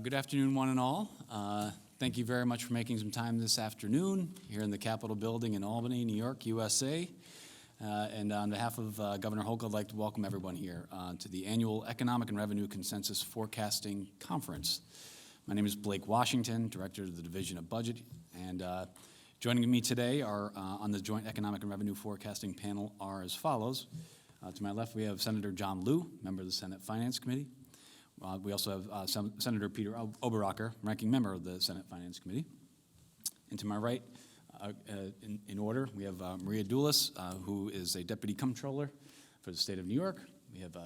Good afternoon, one and all. Thank you very much for making some time this afternoon here in the Capitol Building in Albany, New York, USA. And on behalf of Governor Hochul, I'd like to welcome everyone here to the annual Economic and Revenue Consensus Forecasting Conference. My name is Blake Washington, Director of the Division of Budget, and joining me today are on the Joint Economic and Revenue Forecasting panel are as follows. To my left, we have Senator John Liu, member of the Senate Finance Committee. We also have Senator Peter Oberacker, ranking member of the Senate Finance Committee. And to my right, in order, we have Maria Doulis, who is a Deputy Comptroller for the state of New York. We have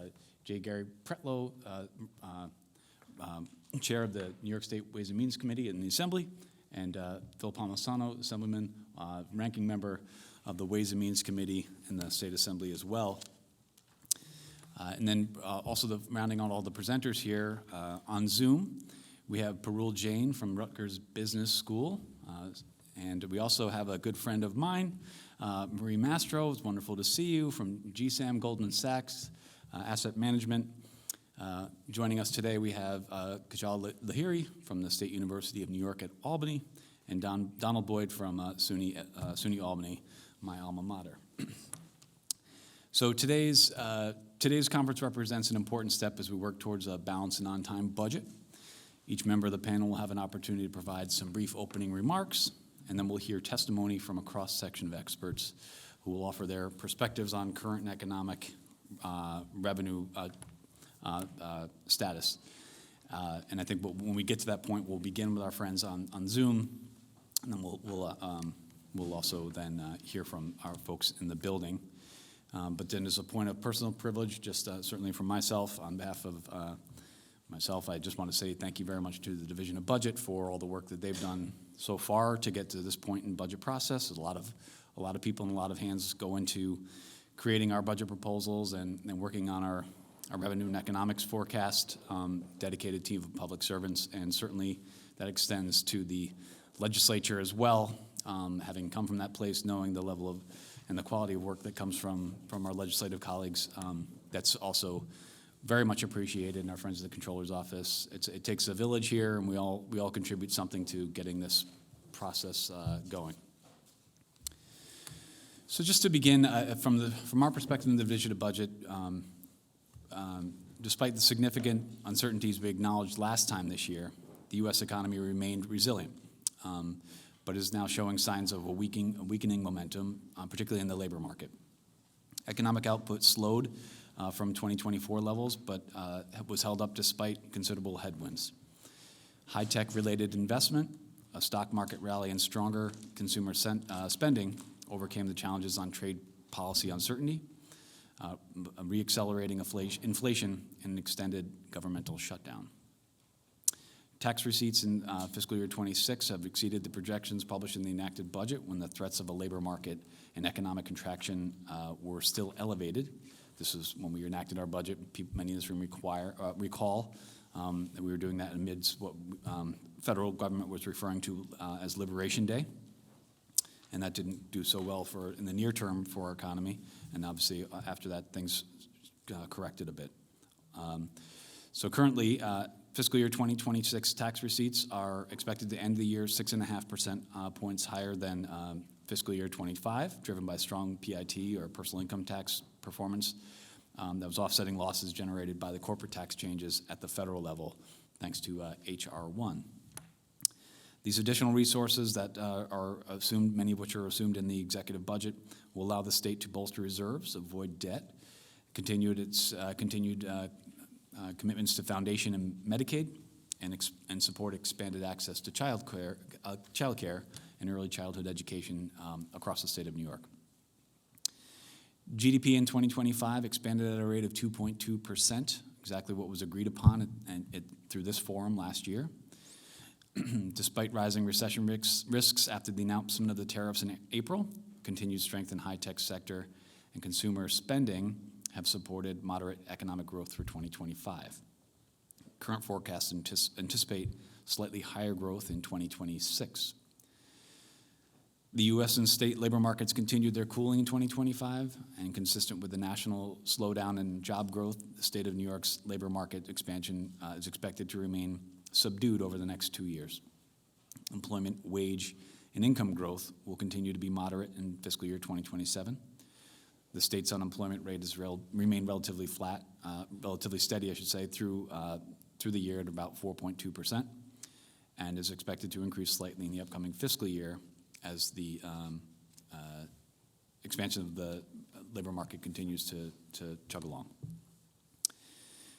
J. Gary Pretlow, Chair of the New York State Ways and Means Committee in the Assembly, and Phil Palmisano, Assemblyman, ranking member of the Ways and Means Committee in the State Assembly as well. And then also rounding out all the presenters here on Zoom, we have Parul Jain from Rutgers Business School. And we also have a good friend of mine, Marie Mastro. It's wonderful to see you from GSAM, Goldman Sachs, Asset Management. Joining us today, we have Kajal Lahiri from the State University of New York at Albany, and Donald Boyd from SUNY Albany, my alma mater. So today's conference represents an important step as we work towards a balanced and on-time budget. Each member of the panel will have an opportunity to provide some brief opening remarks, and then we'll hear testimony from a cross-section of experts who will offer their perspectives on current and economic revenue status. And I think when we get to that point, we'll begin with our friends on Zoom, and then we'll also then hear from our folks in the building. But then as a point of personal privilege, just certainly from myself, on behalf of myself, I just want to say thank you very much to the Division of Budget for all the work that they've done so far to get to this point in budget process. There's a lot of people and a lot of hands go into creating our budget proposals and working on our revenue and economics forecast, dedicated team of public servants, and certainly that extends to the legislature as well, having come from that place, knowing the level of and the quality of work that comes from our legislative colleagues. That's also very much appreciated in our Friends of the Comptroller's Office. It takes a village here, and we all contribute something to getting this process going. So just to begin, from our perspective in the Division of Budget, despite the significant uncertainties we acknowledged last time this year, the U.S. economy remained resilient. But is now showing signs of a weakening momentum, particularly in the labor market. Economic output slowed from 2024 levels, but was held up despite considerable headwinds. High-tech related investment, a stock market rally, and stronger consumer spending overcame the challenges on trade policy uncertainty, re-accelerating inflation, and an extended governmental shutdown. Tax receipts in fiscal year 26 have exceeded the projections published in the enacted budget when the threats of a labor market and economic contraction were still elevated. This is when we enacted our budget. Many in this room recall that we were doing that amidst what federal government was referring to as Liberation Day. And that didn't do so well in the near term for our economy. And obviously after that, things corrected a bit. So currently, fiscal year 2026 tax receipts are expected to end the year 6.5% points higher than fiscal year 25, driven by strong PIT or personal income tax performance that was offsetting losses generated by the corporate tax changes at the federal level, thanks to H.R. 1. These additional resources that are assumed, many of which are assumed in the executive budget, will allow the state to bolster reserves, avoid debt, continued commitments to foundation and Medicaid, and support expanded access to child care and early childhood education across the state of New York. GDP in 2025 expanded at a rate of 2.2%, exactly what was agreed upon through this forum last year. Despite rising recession risks after the announcement of the tariffs in April, continued strength in high-tech sector and consumer spending have supported moderate economic growth for 2025. Current forecasts anticipate slightly higher growth in 2026. The U.S. and state labor markets continued their cooling in 2025, and consistent with the national slowdown in job growth, the state of New York's labor market expansion is expected to remain subdued over the next 2 years. Employment, wage, and income growth will continue to be moderate in fiscal year 2027. The state's unemployment rate has remained relatively flat, relatively steady, I should say, through the year at about 4.2%, and is expected to increase slightly in the upcoming fiscal year as the expansion of the labor market continues to chug along.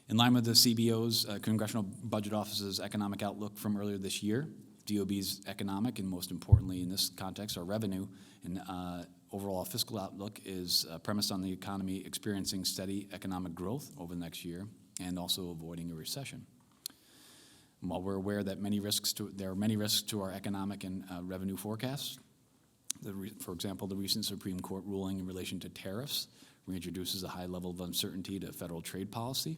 In line with the CBO's, Congressional Budget Office's economic outlook from earlier this year, DOB's economic, and most importantly in this context, our revenue and overall fiscal outlook is premised on the economy experiencing steady economic growth over the next year and also avoiding a recession. While we're aware that there are many risks to our economic and revenue forecasts, for example, the recent Supreme Court ruling in relation to tariffs reintroduces a high level of uncertainty to federal trade policy,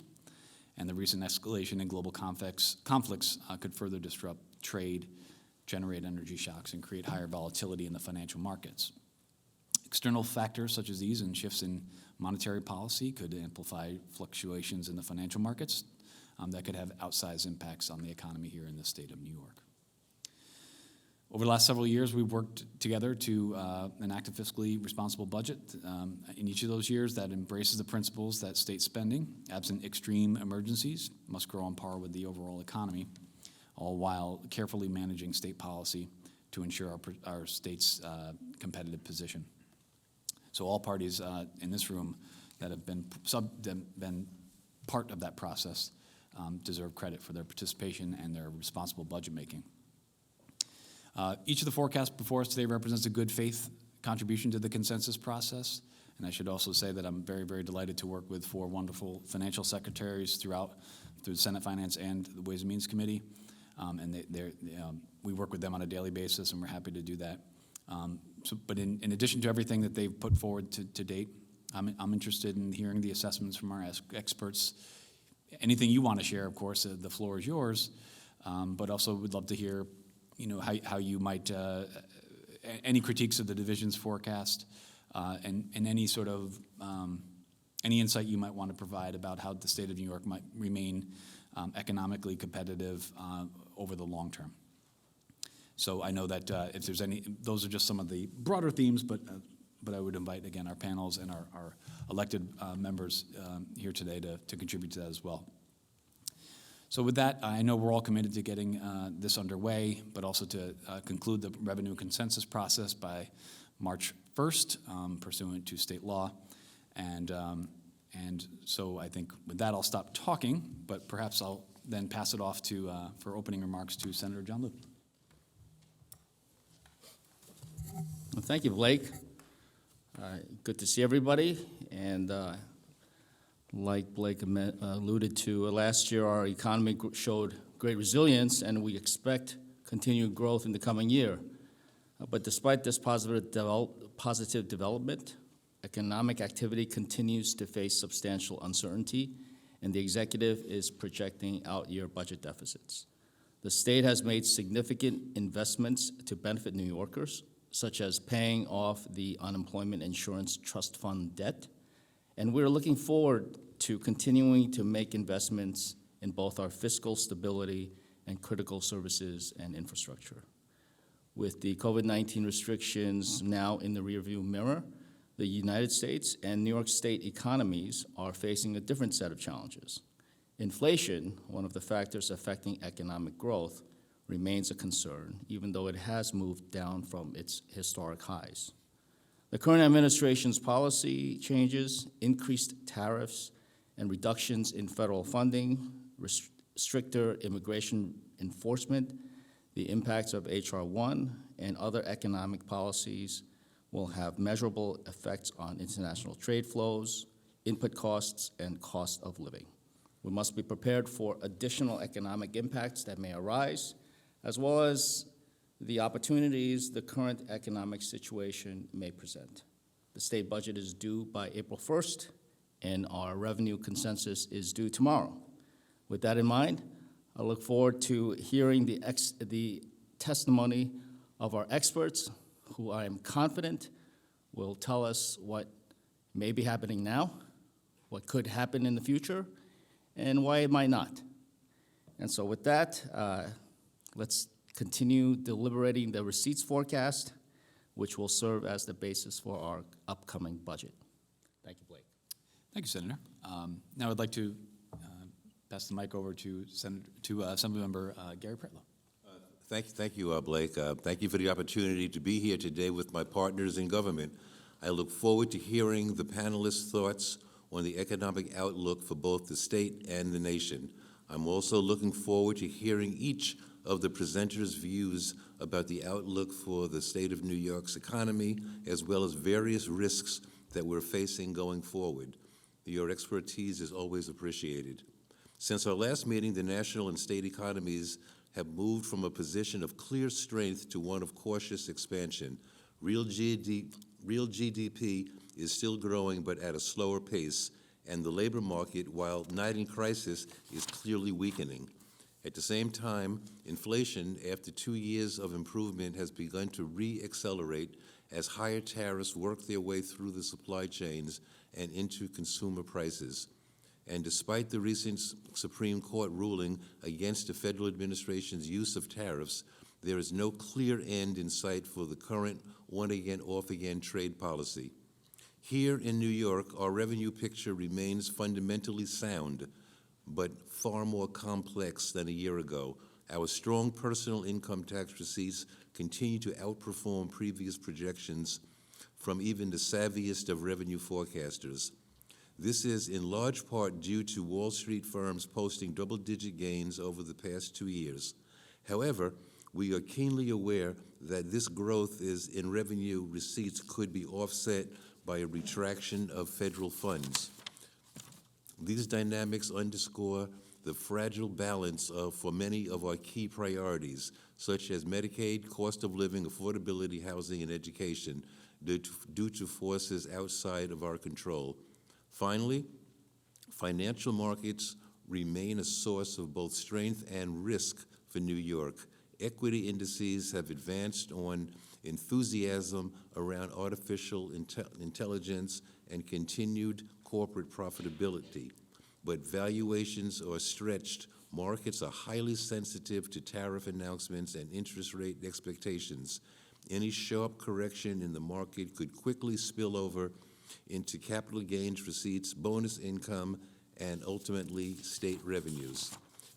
and the recent escalation in global conflicts could further disrupt trade, generate energy shocks, and create higher volatility in the financial markets. External factors such as these and shifts in monetary policy could amplify fluctuations in the financial markets that could have outsized impacts on the economy here in the state of New York. Over the last several years, we've worked together to enact a fiscally responsible budget. In each of those years, that embraces the principles that state spending, absent extreme emergencies, must grow on par with the overall economy, all while carefully managing state policy to ensure our state's competitive position. So all parties in this room that have been part of that process deserve credit for their participation and their responsible budget making. Each of the forecasts before us today represents a good faith contribution to the consensus process. And I should also say that I'm very, very delighted to work with 4 wonderful financial secretaries through the Senate Finance and the Ways and Means Committee. We work with them on a daily basis, and we're happy to do that. But in addition to everything that they've put forward to date, I'm interested in hearing the assessments from our experts. Anything you want to share, of course, the floor is yours. But also would love to hear, how you might any critiques of the division's forecast, and any sort of any insight you might want to provide about how the state of New York might remain economically competitive over the long term. So I know that if there's those are just some of the broader themes, but I would invite, again, our panels and our elected members here today to contribute to that as well. So with that, I know we're all committed to getting this underway, but also to conclude the revenue consensus process by March 1st, pursuant to state law. And so I think with that, I'll stop talking, but perhaps I'll then pass it off for opening remarks to Senator John Liu. Well, thank you, Blake. Good to see everybody. And like Blake alluded to, last year our economy showed great resilience, and we expect continued growth in the coming year. But despite this positive development, economic activity continues to face substantial uncertainty, and the executive is projecting out-year budget deficits. The state has made significant investments to benefit New Yorkers, such as paying off the unemployment insurance trust fund debt, and we're looking forward to continuing to make investments in both our fiscal stability and critical services and infrastructure. With the COVID-19 restrictions now in the rearview mirror, the United States and New York State economies are facing a different set of challenges. Inflation, one of the factors affecting economic growth, remains a concern, even though it has moved down from its historic highs. The current administration's policy changes, increased tariffs, and reductions in federal funding, stricter immigration enforcement, the impacts of H.R. 1, and other economic policies will have measurable effects on international trade flows, input costs, and cost of living. We must be prepared for additional economic impacts that may arise, as well as the opportunities the current economic situation may present. The state budget is due by April 1st, and our revenue consensus is due tomorrow. With that in mind, I look forward to hearing the testimony of our experts, who I am confident will tell us what may be happening now, what could happen in the future, and why it might not. And so with that, let's continue deliberating the receipts forecast, which will serve as the basis for our upcoming budget. Thank you, Blake. Thank you, Senator. Now I'd like to pass the mic over to Assemblymember Gary Pretlow. Thank you, Blake. Thank you for the opportunity to be here today with my partners in government. I look forward to hearing the panelists' thoughts on the economic outlook for both the state and the nation. I'm also looking forward to hearing each of the presenters' views about the outlook for the state of New York's economy, as well as various risks that we're facing going forward. Your expertise is always appreciated. Since our last meeting, the national and state economies have moved from a position of clear strength to one of cautious expansion. Real GDP is still growing, but at a slower pace, and the labor market, while not in crisis, is clearly weakening. At the same time, inflation, after 2 years of improvement, has begun to re-accelerate as higher tariffs work their way through the supply chains and into consumer prices. And despite the recent Supreme Court ruling against the federal administration's use of tariffs, there is no clear end in sight for the current on-again, off-again trade policy. Here in New York, our revenue picture remains fundamentally sound, but far more complex than a year ago. Our strong personal income tax receipts continue to outperform previous projections from even the savviest of revenue forecasters. This is in large part due to Wall Street firms posting double-digit gains over the past 2 years. However, we are keenly aware that this growth in revenue receipts could be offset by a retraction of federal funds. These dynamics underscore the fragile balance for many of our key priorities, such as Medicaid, cost of living, affordability, housing, and education, due to forces outside of our control. Finally, financial markets remain a source of both strength and risk for New York. Equity indices have advanced on enthusiasm around artificial intelligence and continued corporate profitability, but valuations are stretched. Markets are highly sensitive to tariff announcements and interest rate expectations. Any sharp correction in the market could quickly spill over into capital gains receipts, bonus income, and ultimately state revenues.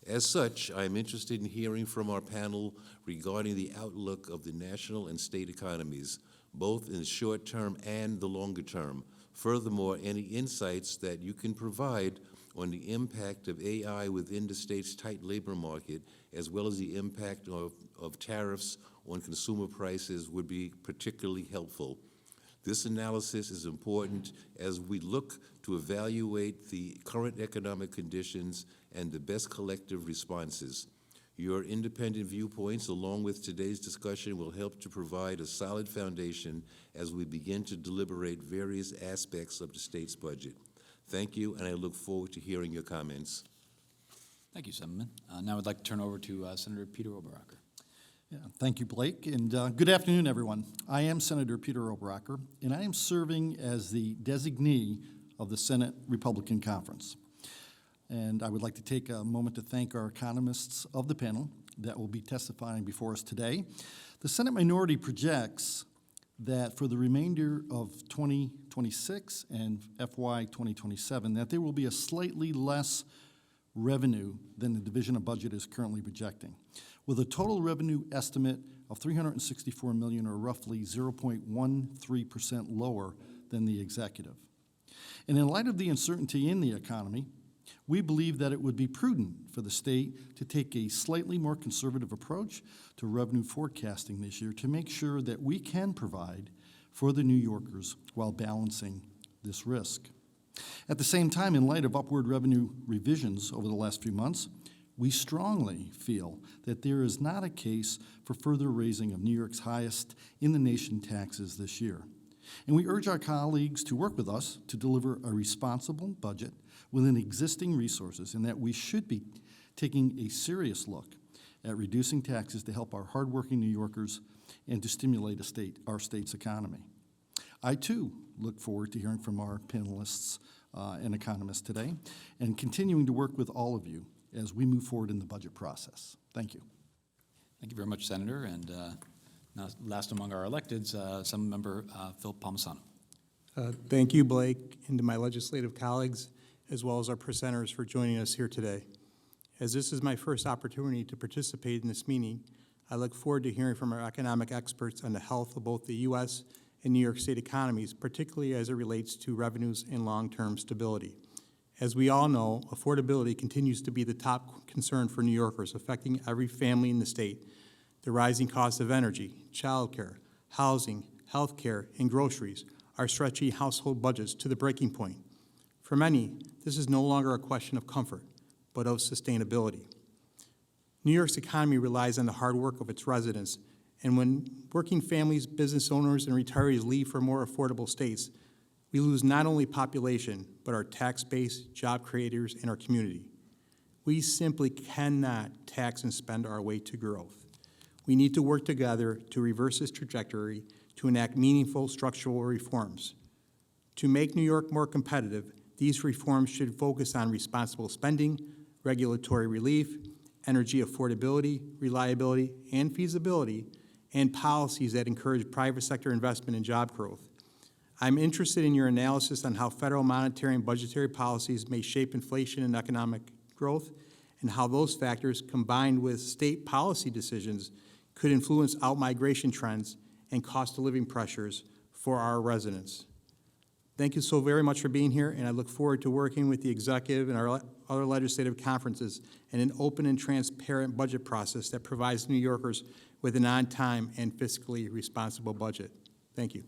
As such, I'm interested in hearing from our panel regarding the outlook of the national and state economies, both in the short term and the longer term. Furthermore, any insights that you can provide on the impact of AI within the state's tight labor market, as well as the impact of tariffs on consumer prices, would be particularly helpful. This analysis is important as we look to evaluate the current economic conditions and the best collective responses. Your independent viewpoints, along with today's discussion, will help to provide a solid foundation as we begin to deliberate various aspects of the state's budget. Thank you, and I look forward to hearing your comments. Thank you, Senator. Now I'd like to turn over to Senator Peter Oberacker. Yeah, thank you, Blake, and good afternoon, everyone. I am Senator Peter Oberacker, and I am serving as the designee of the Senate Republican Conference. And I would like to take a moment to thank our economists of the panel that will be testifying before us today. The Senate minority projects that for the remainder of 2026 and FY 2027, that there will be a slightly less revenue than the Division of Budget is currently projecting, with a total revenue estimate of $364 million, or roughly 0.13% lower than the executive. And in light of the uncertainty in the economy, we believe that it would be prudent for the state to take a slightly more conservative approach to revenue forecasting this year to make sure that we can provide for the New Yorkers while balancing this risk. At the same time, in light of upward revenue revisions over the last few months, we strongly feel that there is not a case for further raising of New York's highest in the nation taxes this year. And we urge our colleagues to work with us to deliver a responsible budget within existing resources, and that we should be taking a serious look at reducing taxes to help our hardworking New Yorkers and to stimulate our state's economy. I, too, look forward to hearing from our panelists and economists today and continuing to work with all of you as we move forward in the budget process. Thank you. Thank you very much, Senator. And now, last among our electeds, Assemblymember Phil Palmisano. Thank you, Blake, and to my legislative colleagues, as well as our presenters for joining us here today. As this is my first opportunity to participate in this meeting, I look forward to hearing from our economic experts on the health of both the U.S. and New York State economies, particularly as it relates to revenues and long-term stability. As we all know, affordability continues to be the top concern for New Yorkers, affecting every family in the state. The rising cost of energy, childcare, housing, health care, and groceries are stretching household budgets to the breaking point. For many, this is no longer a question of comfort, but of sustainability. New York's economy relies on the hard work of its residents, and when working families, business owners, and retirees leave for more affordable states, we lose not only population, but our tax base, job creators, and our community. We simply cannot tax and spend our way to growth. We need to work together to reverse this trajectory to enact meaningful structural reforms. To make New York more competitive, these reforms should focus on responsible spending, regulatory relief, energy affordability, reliability, and feasibility, and policies that encourage private sector investment and job growth. I'm interested in your analysis on how federal monetary and budgetary policies may shape inflation and economic growth, and how those factors, combined with state policy decisions, could influence out-migration trends and cost of living pressures for our residents. Thank you so very much for being here, and I look forward to working with the executive and our other legislative conferences in an open and transparent budget process that provides New Yorkers with an on-time and fiscally responsible budget. Thank you.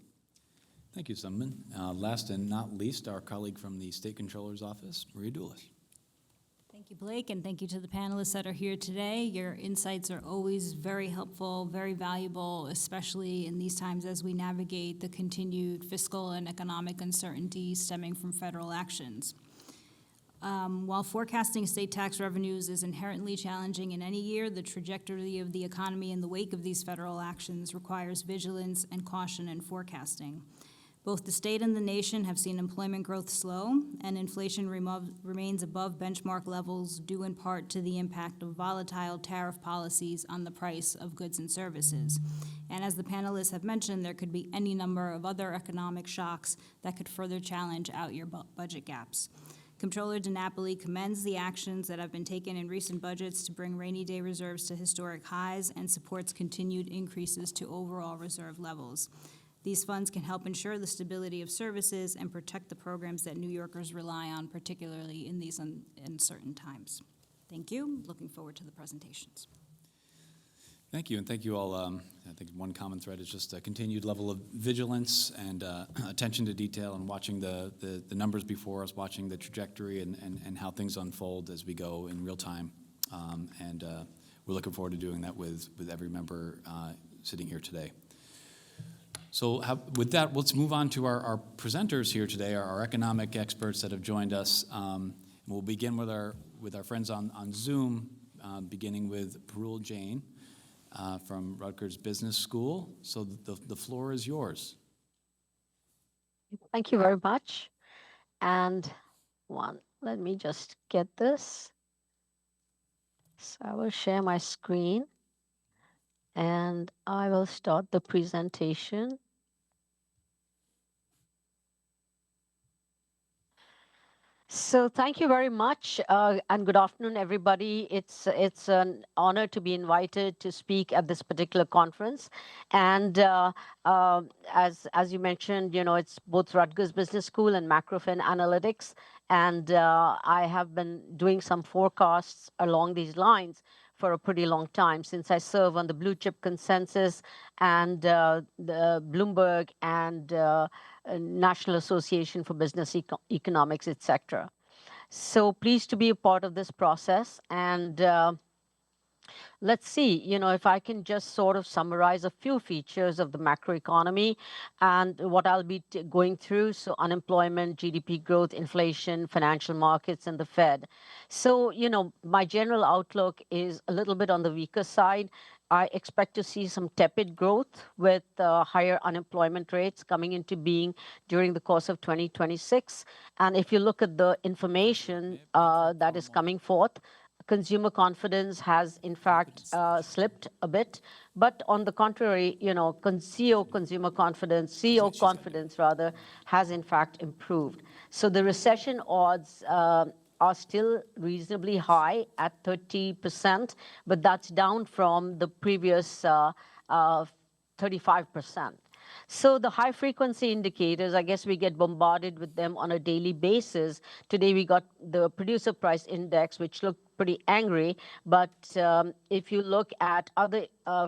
Thank you, Assemblyman. Last and not least, our colleague from the State Controller's Office, Maria Doulis. Thank you, Blake, and thank you to the panelists that are here today. Your insights are always very helpful, very valuable, especially in these times as we navigate the continued fiscal and economic uncertainty stemming from federal actions. While forecasting state tax revenues is inherently challenging in any year, the trajectory of the economy in the wake of these federal actions requires vigilance and caution in forecasting. Both the state and the nation have seen employment growth slow, and inflation remains above benchmark levels due in part to the impact of volatile tariff policies on the price of goods and services. And as the panelists have mentioned, there could be any number of other economic shocks that could further challenge out-year budget gaps. Comptroller DiNapoli commends the actions that have been taken in recent budgets to bring rainy day reserves to historic highs and supports continued increases to overall reserve levels. These funds can help ensure the stability of services and protect the programs that New Yorkers rely on, particularly in these uncertain times. Thank you. Looking forward to the presentations. Thank you, and thank you all. I think one common thread is just a continued level of vigilance and attention to detail and watching the numbers before us, watching the trajectory and how things unfold as we go in real time. We're looking forward to doing that with every member sitting here today. So with that, let's move on to our presenters here today, our economic experts that have joined us. We'll begin with our friends on Zoom, beginning with Parul Jain from Rutgers Business School. So the floor is yours. Thank you very much. And let me just get this. So I will share my screen and I will start the presentation. So thank you very much, and good afternoon, everybody. It's an honor to be invited to speak at this particular conference. And as you mentioned, it's both Rutgers Business School and Macrofin Analytics. And I have been doing some forecasts along these lines for a pretty long time, since I serve on the Blue Chip Consensus and the Bloomberg and National Association for Business Economics, etc. So pleased to be a part of this process. And let's see, if I can just sort of summarize a few features of the macroeconomy and what I'll be going through. So unemployment, GDP growth, inflation, financial markets, and the Fed. So, my general outlook is a little bit on the weaker side. I expect to see some tepid growth with higher unemployment rates coming into being during the course of 2026. And if you look at the information that is coming forth, consumer confidence has in fact slipped a bit, but on the contrary, consumer confidence, CEO confidence rather, has in fact improved. So the recession odds are still reasonably high at 30%, but that's down from the previous 35%. So the high frequency indicators, I guess we get bombarded with them on a daily basis. Today we got the producer price index, which looked pretty angry, but if you look at other high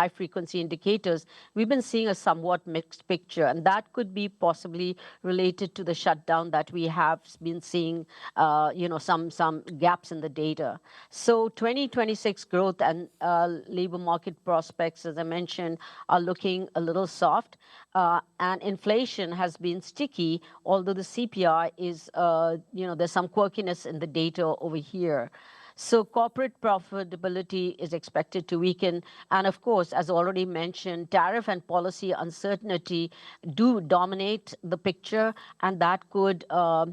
frequency indicators, we've been seeing a somewhat mixed picture, and that could be possibly related to the shutdown that we have been seeing, some gaps in the data. So 2026 growth and labor market prospects, as I mentioned, are looking a little soft. And inflation has been sticky, although the CPI is, there's some quirkiness in the data over here. So corporate profitability is expected to weaken. And of course, as already mentioned, tariff and policy uncertainty do dominate the picture, and that could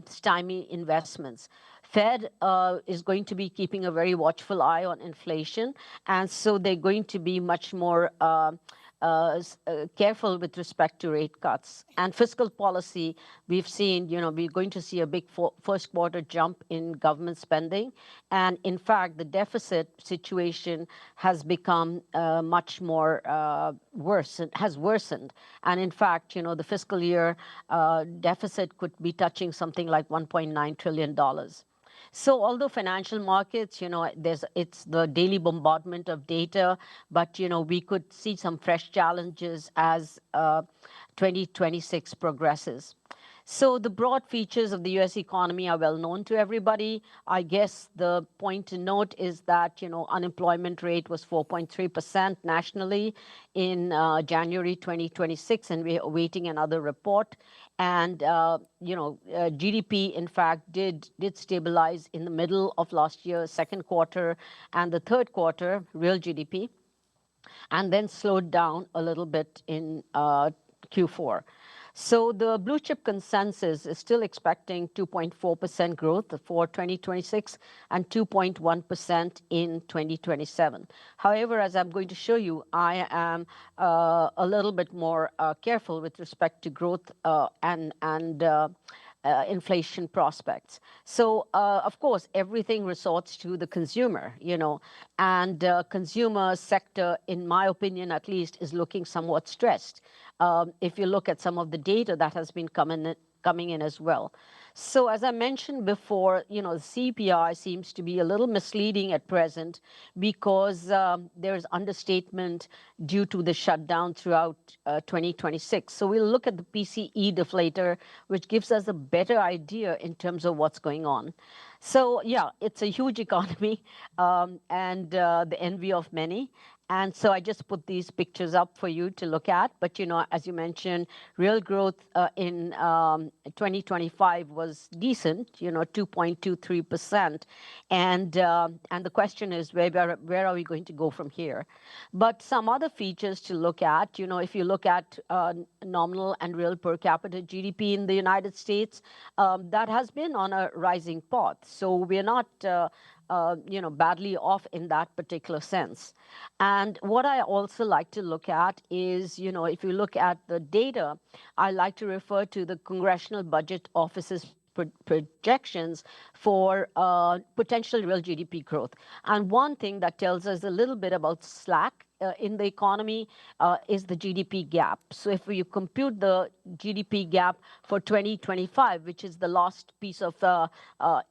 stymie investments. Fed is going to be keeping a very watchful eye on inflation, and so they're going to be much more careful with respect to rate cuts. And fiscal policy, we've seen, we're going to see a big first quarter jump in government spending. And in fact, the deficit situation has become much more has worsened. And in fact, the fiscal year deficit could be touching something like $1.9 trillion. So although financial markets, it's the daily bombardment of data, but, we could see some fresh challenges as 2026 progresses. So the broad features of the U.S. economy are well known to everybody. I guess the point to note is that, unemployment rate was 4.3% nationally in January 2026, and we're awaiting another report. And, GDP, in fact, did stabilize in the middle of last year, second quarter, and the third quarter, real GDP, and then slowed down a little bit in Q4. So the blue chip consensus is still expecting 2.4% growth for 2026 and 2.1% in 2027. However, as I'm going to show you, I am a little bit more careful with respect to growth and inflation prospects. So, of course, everything resorts to the consumer, and consumer sector, in my opinion at least, is looking somewhat stressed. If you look at some of the data that has been coming in as well. So as I mentioned before, the CPI seems to be a little misleading at present because there's understatement due to the shutdown throughout 2026. So we'll look at the PCE deflator, which gives us a better idea in terms of what's going on. So yeah, it's a huge economy and the envy of many. And so I just put these pictures up for you to look at. But, as you mentioned, real growth in 2025 was decent, 2.23%. And the question is, where are we going to go from here? But some other features to look at, if you look at nominal and real per capita GDP in the United States, that has been on a rising path. So we're not badly off in that particular sense. And what I also like to look at is, if you look at the data, I like to refer to the Congressional Budget Office's projections for potential real GDP growth. And one thing that tells us a little bit about slack in the economy is the GDP gap. So if you compute the GDP gap for 2025, which is the last piece of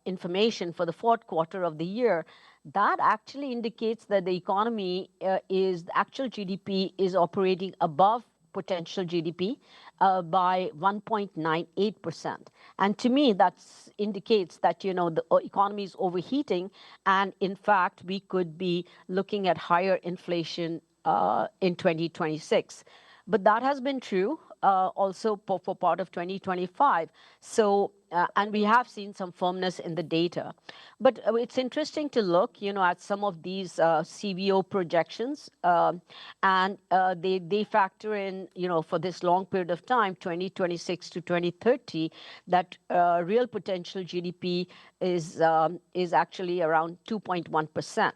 information for the fourth quarter of the year, that actually indicates that the economy the actual GDP is operating above potential GDP by 1.98%. And to me, that indicates that, the economy is overheating. And in fact, we could be looking at higher inflation in 2026. But that has been true also for part of 2025. So, and we have seen some firmness in the data. But it's interesting to look, at some of these CBO projections, and they factor in, for this long period of time, 2026 to 2030, that real potential GDP is actually around 2.1%.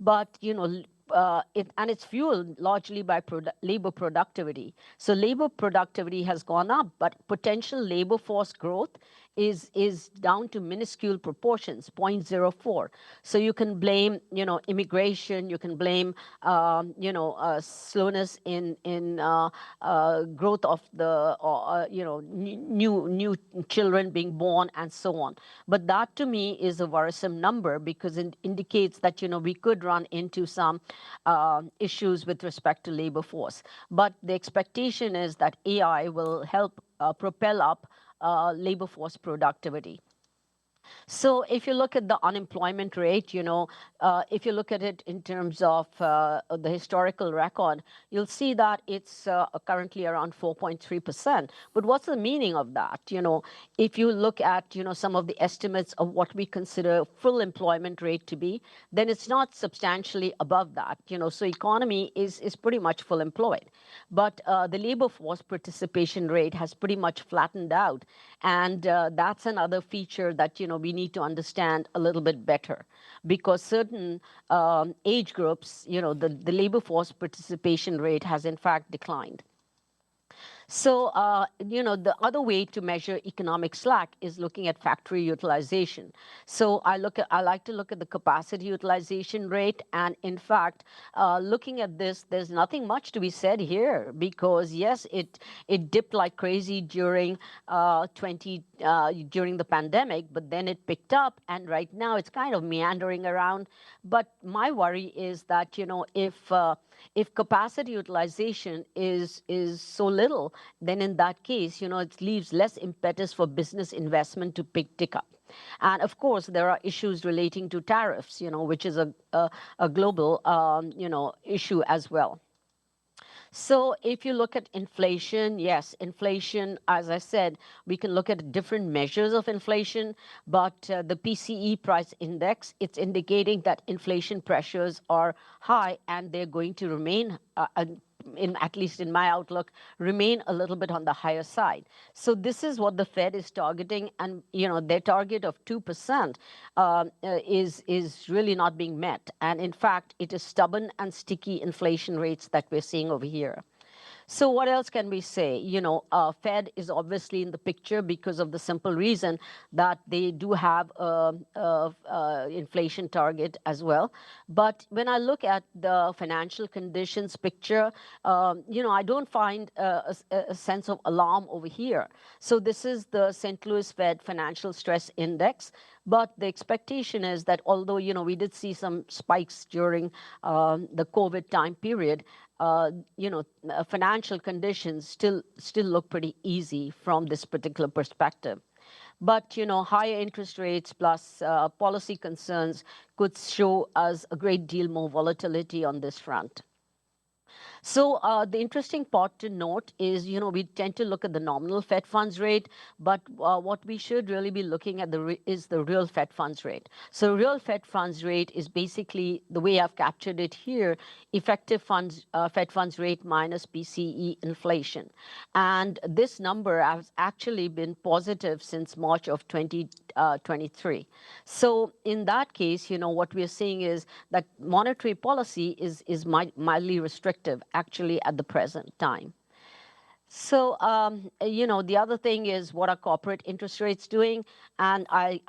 But, and it's fueled largely by labor productivity. So labor productivity has gone up, but potential labor force growth is down to minuscule proportions, 0.04. So you can blame, immigration, you can blame, slowness in growth of the, new children being born and so on. But that to me is a worrisome number because it indicates that, we could run into some issues with respect to labor force. But the expectation is that AI will help propel up labor force productivity. So if you look at the unemployment rate, if you look at it in terms of the historical record, you'll see that it's currently around 4.3%. But what's the meaning of that? If you look at, some of the estimates of what we consider full employment rate to be, then it's not substantially above that. So economy is pretty much full employed. But the labor force participation rate has pretty much flattened out. And that's another feature that, we need to understand a little bit better because certain age groups, the labor force participation rate has in fact declined. So, the other way to measure economic slack is looking at factory utilization. So I like to look at the capacity utilization rate. And in fact, looking at this, there's nothing much to be said here because yes, it dipped like crazy during during the pandemic, but then it picked up, and right now it's kind of meandering around. But my worry is that if capacity utilization is so little, then in that case, it leaves less impetus for business investment to pick up. And of course, there are issues relating to tariffs, which is a global, issue as well. So if you look at inflation, yes, inflation, as I said, we can look at different measures of inflation, but the PCE price index, it's indicating that inflation pressures are high and they're going to remain at least in my outlook, remain a little bit on the higher side. So this is what the Fed is targeting, and their target of 2% is really not being met. And in fact, it is stubborn and sticky inflation rates that we're seeing over here. So what else can we say? Fed is obviously in the picture because of the simple reason that they do have a inflation target as well. But when I look at the financial conditions picture, I don't find a sense of alarm over here. So this is the St. Louis Fed Financial Stress Index. But the expectation is that although, we did see some spikes during the COVID time period, financial conditions still look pretty easy from this particular perspective. But, higher interest rates plus policy concerns could show us a great deal more volatility on this front. So the interesting part to note is, we tend to look at the nominal Fed funds rate, but what we should really be looking at is the real Fed funds rate. So real Fed funds rate is basically the way I've captured it here, effective Fed funds rate minus PCE inflation. And this number has actually been positive since March of 2023. So in that case, what we're seeing is that monetary policy is mildly restrictive actually at the present time. So, the other thing is what are corporate interest rates doing? And I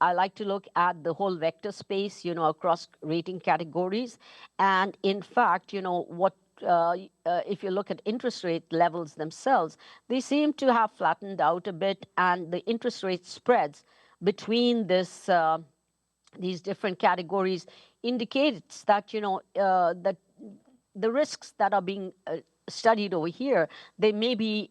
like to look at the whole vector space, across rating categories. And in fact, what if you look at interest rate levels themselves, they seem to have flattened out a bit, and the interest rate spreads between these different categories indicates that, that the risks that are being studied over here, there may be,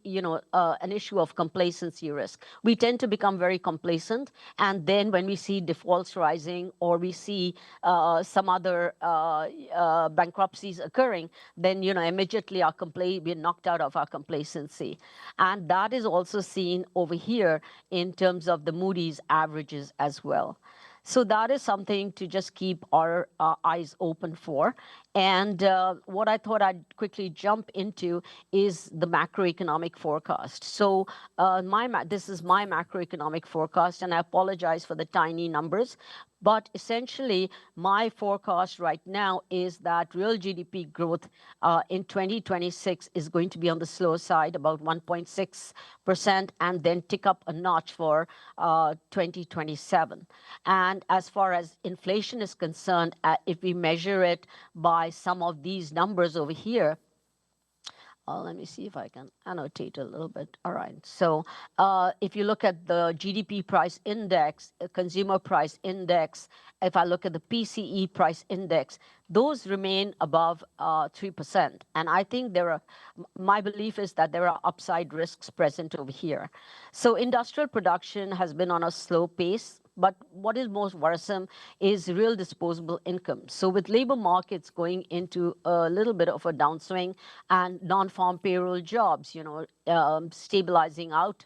an issue of complacency risk. We tend to become very complacent, and then when we see defaults rising or we see some other bankruptcies occurring, then, immediately we're knocked out of our complacency. And that is also seen over here in terms of the Moody's averages as well. So that is something to just keep our eyes open for. And what I thought I'd quickly jump into is the macroeconomic forecast. So this is my macroeconomic forecast, and I apologize for the tiny numbers. But essentially, my forecast right now is that real GDP growth in 2026 is going to be on the slow side, about 1.6%, and then tick up a notch for 2027. And as far as inflation is concerned, if we measure it by some of these numbers over here, let me see if I can annotate a little bit. All right. So if you look at the GDP price index, consumer price index, if I look at the PCE price index, those remain above 3%. And I think my belief is that there are upside risks present over here. So industrial production has been on a slow pace. But what is most worrisome is real disposable income. So with labor markets going into a little bit of a downswing and non-farm payroll jobs, stabilizing out,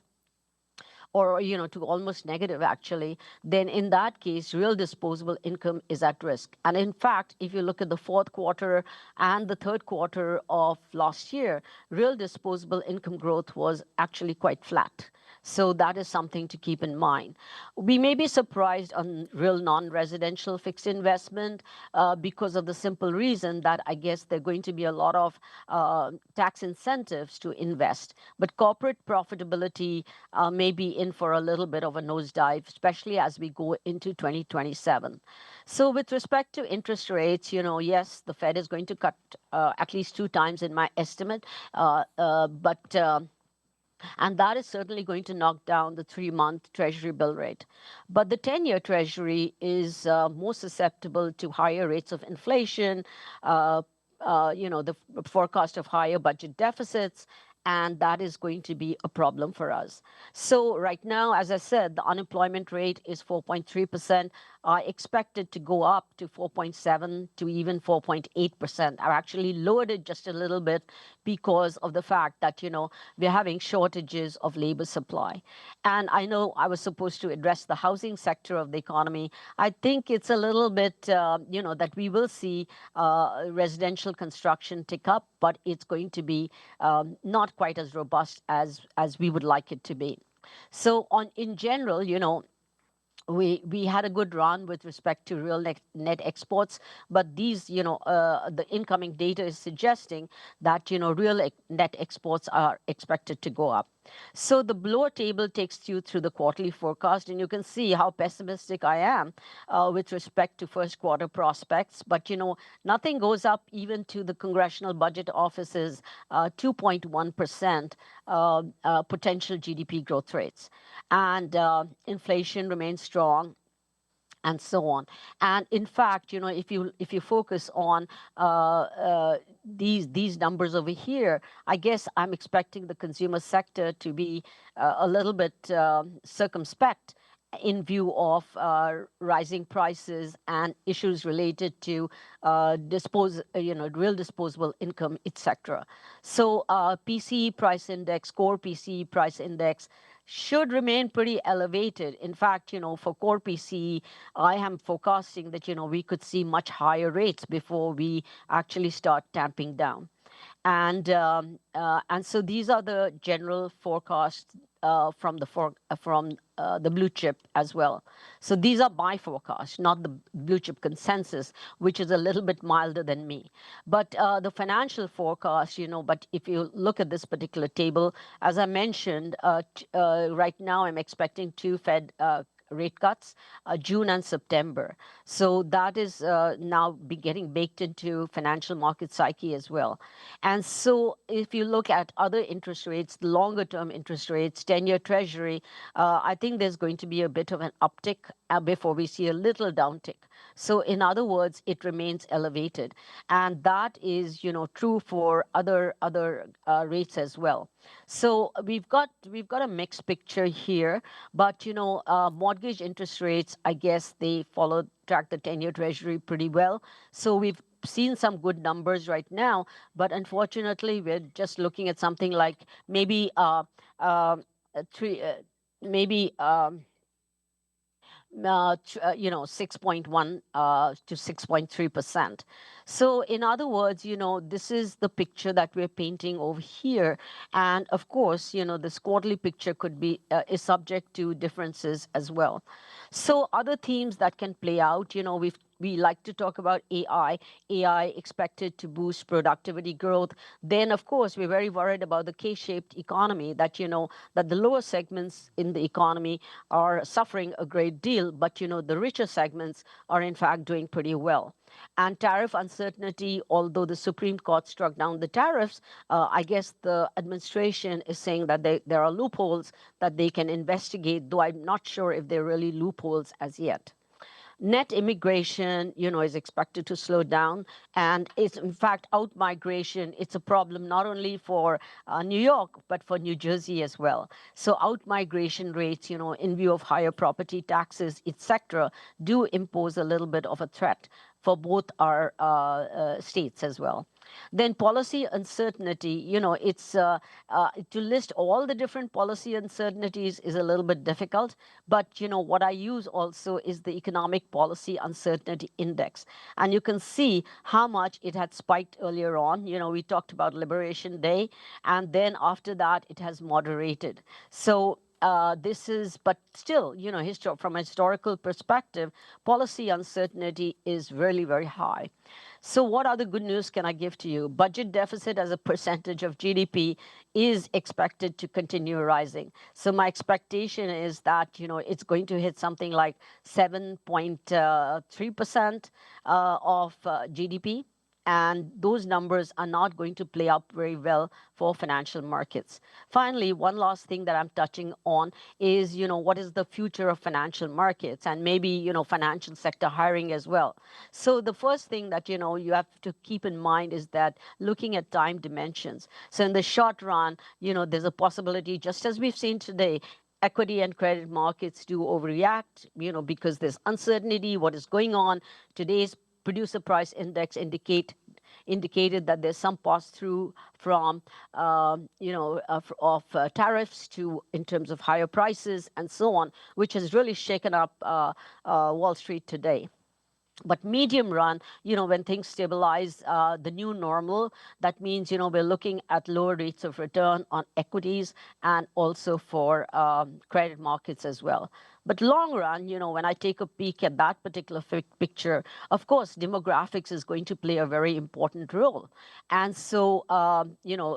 or to almost negative actually, then in that case, real disposable income is at risk. And in fact, if you look at the fourth quarter and the third quarter of last year, real disposable income growth was actually quite flat. So that is something to keep in mind. We may be surprised on real non-residential fixed investment because of the simple reason that I guess there are going to be a lot of tax incentives to invest. But corporate profitability may be in for a little bit of a nosedive, especially as we go into 2027. So with respect to interest rates, yes, the Fed is going to cut at least 2 times in my estimate, and that is certainly going to knock down the 3-month Treasury bill rate. But the 10-year Treasury is more susceptible to higher rates of inflation, the forecast of higher budget deficits, and that is going to be a problem for us. So right now, as I said, the unemployment rate is 4.3%. I expect it to go up to 4.7 to even 4.8%. I've actually lowered it just a little bit because of the fact that, we're having shortages of labor supply. And I know I was supposed to address the housing sector of the economy. I think it's a little bit, that we will see residential construction tick up, but it's going to be not quite as robust as we would like it to be. So in general, we had a good run with respect to real net exports, but these, the incoming data is suggesting that, real net exports are expected to go up. So the below table takes you through the quarterly forecast, and you can see how pessimistic I am with respect to first quarter prospects. But, nothing goes up even to the Congressional Budget Office's 2.1% potential GDP growth rates. And inflation remains strong, and so on. And in fact, if you focus on these numbers over here, I guess I'm expecting the consumer sector to be a little bit circumspect in view of rising prices and issues related to real disposable income, etc. So PCE price index, core PCE price index, should remain pretty elevated. In fact, for core PCE, I am forecasting that, we could see much higher rates before we actually start tamping down. And so these are the general forecasts from the blue chip as well. So these are my forecasts, not the blue chip consensus, which is a little bit milder than me. But the financial forecast, but if you look at this particular table, as I mentioned, right now I'm expecting 2 Fed rate cuts, June and September. So that is now getting baked into financial market psyche as well. And so if you look at other interest rates, longer term interest rates, 10-year Treasury, I think there's going to be a bit of an uptick before we see a little downtick. So in other words, it remains elevated, and that is true for other rates as well. So we've got a mixed picture here, but mortgage interest rates, I guess they track the 10-year Treasury pretty well. So we've seen some good numbers right now, but unfortunately we're just looking at something like maybe three maybe 6.1 to 6.3%. So in other words, this is the picture that we're painting over here. And of course, this quarterly picture could be is subject to differences as well. So other themes that can play out, we like to talk about AI expected to boost productivity growth. Then, of course, we're very worried about the K-shaped economy, that, that the lower segments in the economy are suffering a great deal, but, the richer segments are, in fact, doing pretty well. And tariff uncertainty, although the Supreme Court struck down the tariffs, I guess the administration is saying that there are loopholes that they can investigate, though I'm not sure if they're really loopholes as yet. Net immigration, is expected to slow down, and it's in fact out-migration. It's a problem not only for New York, but for New Jersey as well. So out-migration rates, in view of higher property taxes, etc., do impose a little bit of a threat for both our states as well. Then policy uncertainty, it's to list all the different policy uncertainties is a little bit difficult. But, what I use also is the Economic Policy Uncertainty Index. And you can see how much it had spiked earlier on. We talked about Liberation Day, and then after that, it has moderated. So this is, but still, from a historical perspective, policy uncertainty is really very high. So what other good news can I give to you? Budget deficit as a percentage of GDP is expected to continue rising. So my expectation is that, it's going to hit something like 7.3% of GDP. And those numbers are not going to play up very well for financial markets. Finally, one last thing that I'm touching on is, what is the future of financial markets, and maybe, financial sector hiring as well. So the first thing that, you have to keep in mind is that looking at time dimensions. So in the short run, there's a possibility, just as we've seen today, equity and credit markets do overreact, because there's uncertainty, what is going on. Today's producer price index indicated that there's some pass-through from, tariffs in terms of higher prices and so on, which has really shaken up Wall Street today. But medium run, when things stabilize, the new normal, that means, we're looking at lower rates of return on equities and also for credit markets as well. But long run, when I take a peek at that particular picture, of course, demographics is going to play a very important role. And so,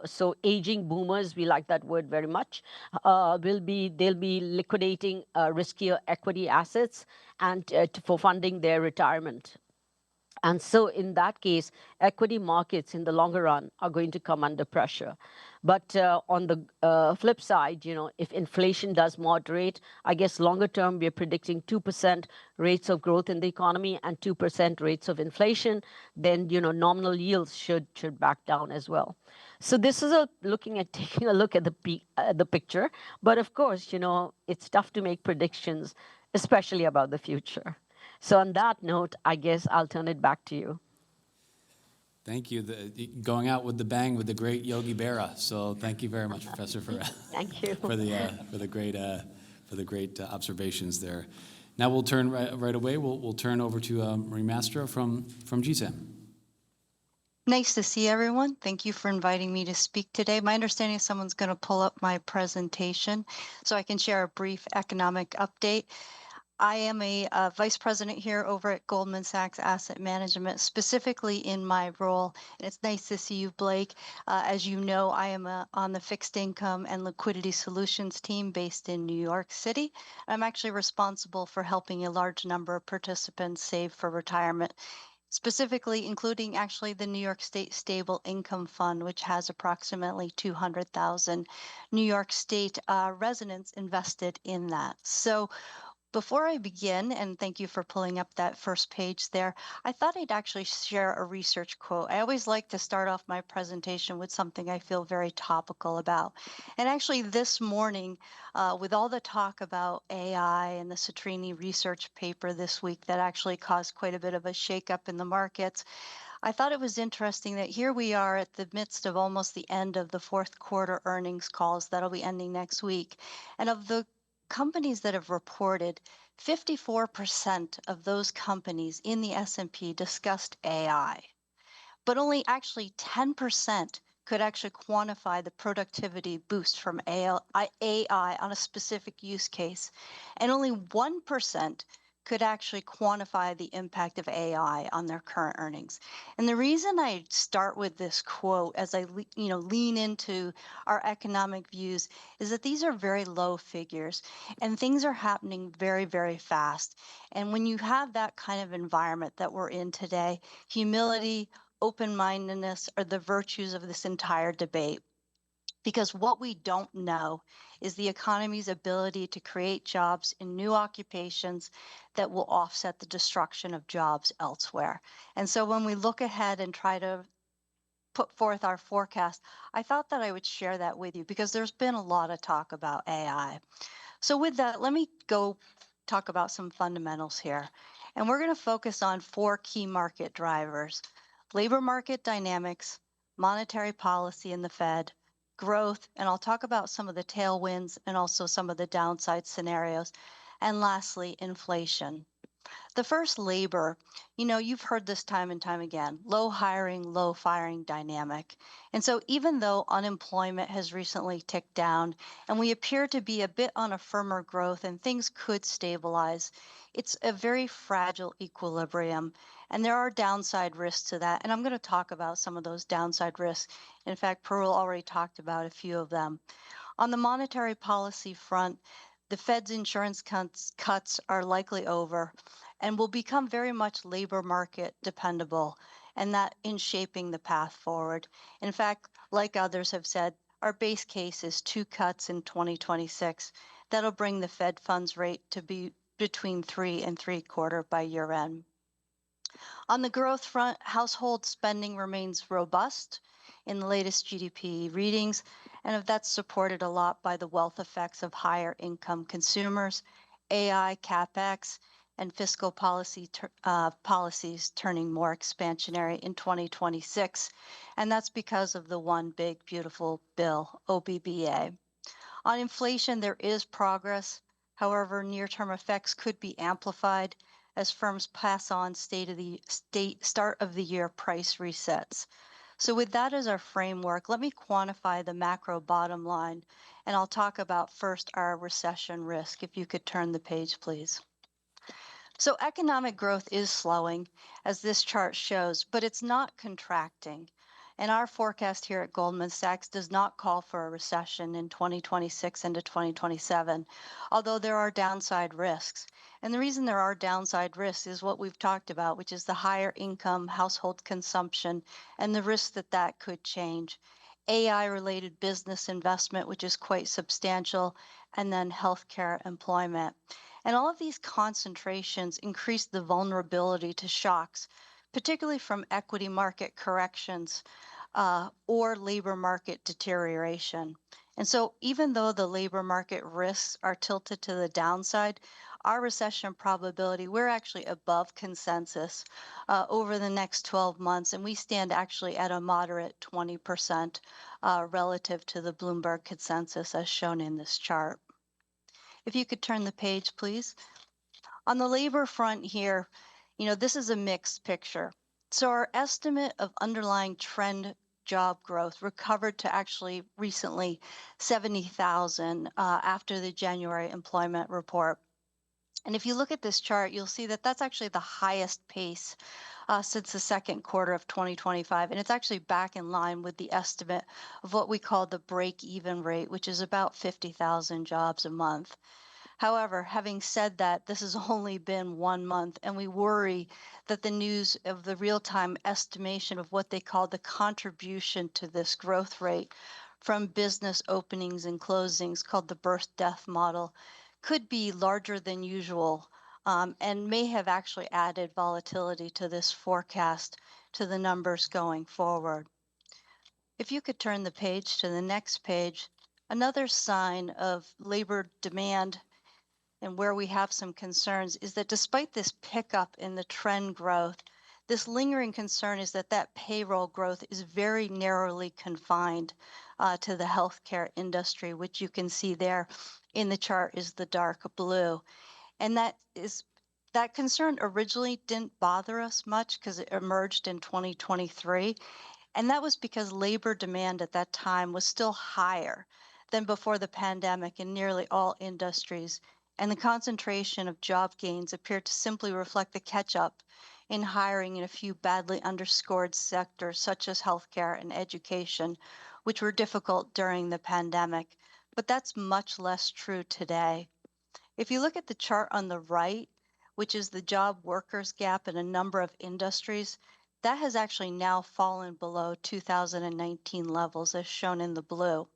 so aging boomers, we like that word very much, they'll be liquidating riskier equity assets and for funding their retirement. And so in that case, equity markets in the longer run are going to come under pressure. But on the flip side, if inflation does moderate, I guess longer term, we're predicting 2% rates of growth in the economy and 2% rates of inflation, then, nominal yields should back down as well. So this is taking a look at the picture. But of course, it's tough to make predictions, especially about the future. So on that note, I guess I'll turn it back to you. Thank you. Going out with the bang with the great Yogi Berra. So thank you very much, Professor, Thank you. for the great observations there. Now we'll turn right away. We'll turn over to Marie Mastro from GSAM. Nice to see everyone. Thank you for inviting me to speak today. My understanding is someone's going to pull up my presentation so I can share a brief economic update. I am a vice president here over at Goldman Sachs Asset Management, specifically in my role. And it's nice to see you, Blake. As you know, I am on the fixed income and liquidity solutions team based in New York City. I'm actually responsible for helping a large number of participants save for retirement, specifically including actually the New York State Stable Income Fund, which has approximately 200,000 New York State residents invested in that. So Before I begin, and thank you for pulling up that first page there, I thought I'd actually share a research quote. I always like to start off my presentation with something I feel very topical about. And actually this morning, with all the talk about AI and the Citrini research paper this week that actually caused quite a bit of a shakeup in the markets, I thought it was interesting that here we are at the midst of almost the end of the fourth quarter earnings calls that'll be ending next week. And of the companies that have reported, 54% of those companies in the S&P discussed AI, but only actually 10% could actually quantify the productivity boost from AI on a specific use case, and only 1% could actually quantify the impact of AI on their current earnings. And the reason I start with this quote as I lean into our economic views is that these are very low figures and things are happening very, very fast. And when you have that kind of environment that we're in today, humility, open-mindedness are the virtues of this entire debate. Because what we don't know is the economy's ability to create jobs in new occupations that will offset the destruction of jobs elsewhere. And so when we look ahead and try to put forth our forecast, I thought that I would share that with you because there's been a lot of talk about AI. So with that, let me go talk about some fundamentals here. And we're going to focus on 4 key market drivers: labor market dynamics, monetary policy in the Fed, growth, and I'll talk about some of the tailwinds and also some of the downside scenarios, and lastly, inflation. The first, labor, you've heard this time and time again: low hiring, low firing dynamic. And so even though unemployment has recently ticked down and we appear to be a bit on a firmer growth and things could stabilize, it's a very fragile equilibrium. And there are downside risks to that. And I'm going to talk about some of those downside risks. In fact, Parul already talked about a few of them. On the monetary policy front, the Fed's insurance cuts are likely over and will become very much labor market dependable, and that in shaping the path forward. In fact, like others have said, our base case is 2 cuts in 2026. That'll bring the Fed funds rate to be between 3 and 3/4 by year end. On the growth front, household spending remains robust in the latest GDP readings, and that's supported a lot by the wealth effects of higher income consumers, AI, CapEx, and fiscal policies turning more expansionary in 2026. And that's because of the One Big Beautiful Bill, OBBA. On inflation, there is progress. However, near-term effects could be amplified as firms pass on start of the year price resets. So with that as our framework, let me quantify the macro bottom line, and I'll talk about first our recession risk. If you could turn the page, please. So economic growth is slowing, as this chart shows, but it's not contracting. And our forecast here at Goldman Sachs does not call for a recession in 2026 into 2027, although there are downside risks. And the reason there are downside risks is what we've talked about, which is the higher income household consumption and the risk that that could change. AI-related business investment, which is quite substantial, and then healthcare employment. And all of these concentrations increase the vulnerability to shocks, particularly from equity market corrections or labor market deterioration. And so even though the labor market risks are tilted to the downside, our recession probability, we're actually above consensus over the next 12 months, and we stand actually at a moderate 20% relative to the Bloomberg consensus as shown in this chart. If you could turn the page, please. On the labor front here, this is a mixed picture. So our estimate of underlying trend job growth recovered to actually recently 70,000 after the January employment report. And if you look at this chart, you'll see that that's actually the highest pace since the second quarter of 2025. And it's actually back in line with the estimate of what we call the break-even rate, which is about 50,000 jobs a month. However, having said that, this has only been 1 month, and we worry that the news of the real-time estimation of what they call the contribution to this growth rate from business openings and closings, called the birth-death model, could be larger than usual and may have actually added volatility to this forecast to the numbers going forward. If you could turn the page to the next page, another sign of labor demand and where we have some concerns is that despite this pickup in the trend growth, this lingering concern is that that payroll growth is very narrowly confined to the healthcare industry, which you can see there in the chart is the dark blue. And that concern originally didn't bother us much because it emerged in 2023. And that was because labor demand at that time was still higher than before the pandemic in nearly all industries. And the concentration of job gains appeared to simply reflect the catch up in hiring in a few badly underscored sectors such as healthcare and education, which were difficult during the pandemic. But that's much less true today. If you look at the chart on the right, which is the job workers gap in a number of industries, that has actually now fallen below 2019 levels as shown in the blue.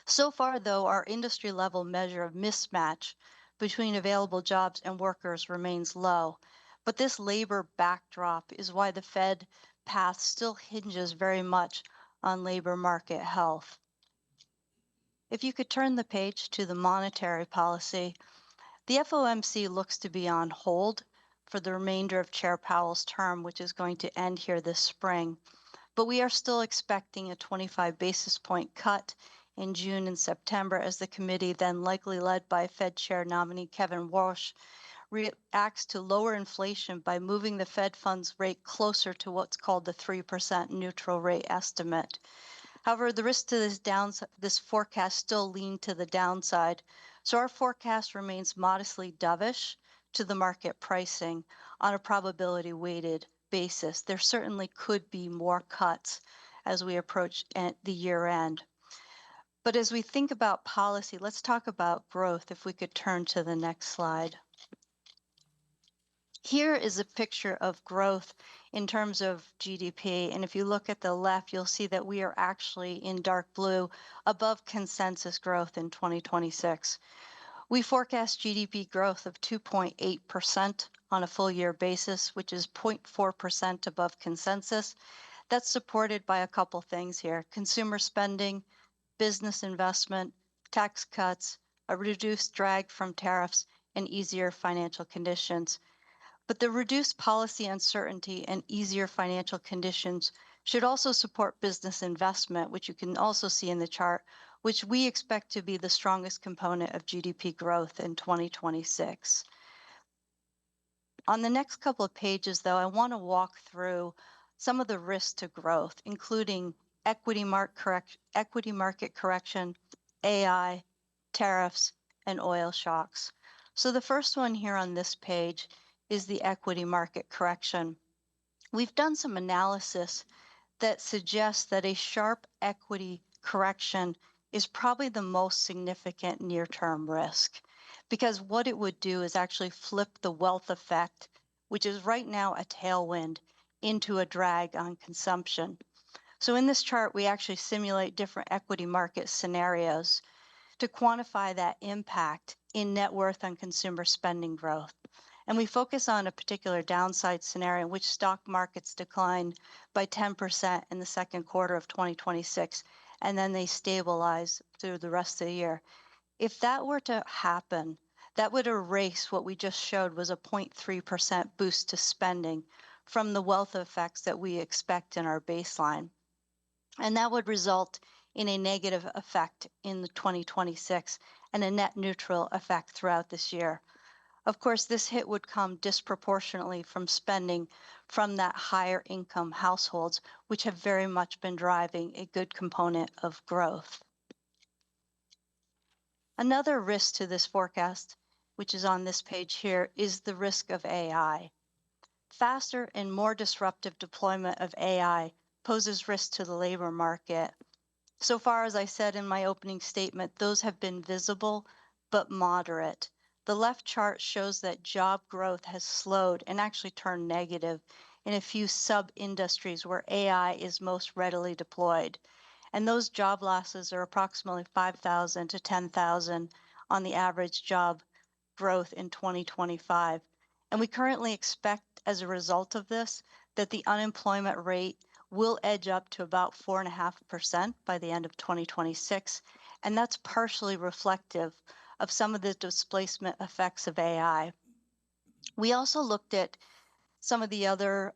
So far, though, our industry level measure of mismatch between available jobs and workers remains low. But this labor backdrop is why the Fed path still hinges very much on labor market health. If you could turn the page to the monetary policy, the FOMC looks to be on hold for the remainder of Chair Powell's term, which is going to end here this spring. But we are still expecting a 25 basis point cut in June and September as the committee, then likely led by Fed Chair nominee Kevin Walsh, reacts to lower inflation by moving the Fed funds rate closer to what's called the 3% neutral rate estimate. However, the risk to this forecast still lean to the downside. So our forecast remains modestly dovish to the market pricing on a probability weighted basis. There certainly could be more cuts as we approach the year end. But as we think about policy, let's talk about growth if we could turn to the next slide. Here is a picture of growth in terms of GDP. And if you look at the left, you'll see that we are actually in dark blue above consensus growth in 2026. We forecast GDP growth of 2.8% on a full year basis, which is 0.4% above consensus. That's supported by a couple things here: consumer spending, business investment, tax cuts, a reduced drag from tariffs, and easier financial conditions. But the reduced policy uncertainty and easier financial conditions should also support business investment, which you can also see in the chart, which we expect to be the strongest component of GDP growth in 2026. On the next couple of pages, though, I want to walk through some of the risks to growth, including equity market correction, AI, tariffs, and oil shocks. So the first one here on this page is the equity market correction. We've done some analysis that suggests that a sharp equity correction is probably the most significant near-term risk, because what it would do is actually flip the wealth effect, which is right now a tailwind, into a drag on consumption. So in this chart, we actually simulate different equity market scenarios to quantify that impact in net worth on consumer spending growth. And we focus on a particular downside scenario in which stock markets decline by 10% in the second quarter of 2026, and then they stabilize through the rest of the year. If that were to happen, that would erase what we just showed was a 0.3% boost to spending from the wealth effects that we expect in our baseline. And that would result in a negative effect in 2026 and a net neutral effect throughout this year. Of course, this hit would come disproportionately from spending from that higher income households, which have very much been driving a good component of growth. Another risk to this forecast, which is on this page here, is the risk of AI. Faster and more disruptive deployment of AI poses risk to the labor market. So far, as I said in my opening statement, those have been visible but moderate. The left chart shows that job growth has slowed and actually turned negative in a few sub-industries where AI is most readily deployed. And those job losses are approximately 5,000 to 10,000 on the average job growth in 2025. And we currently expect, as a result of this, that the unemployment rate will edge up to about 4.5% by the end of 2026. And that's partially reflective of some of the displacement effects of AI. We also looked at some of the other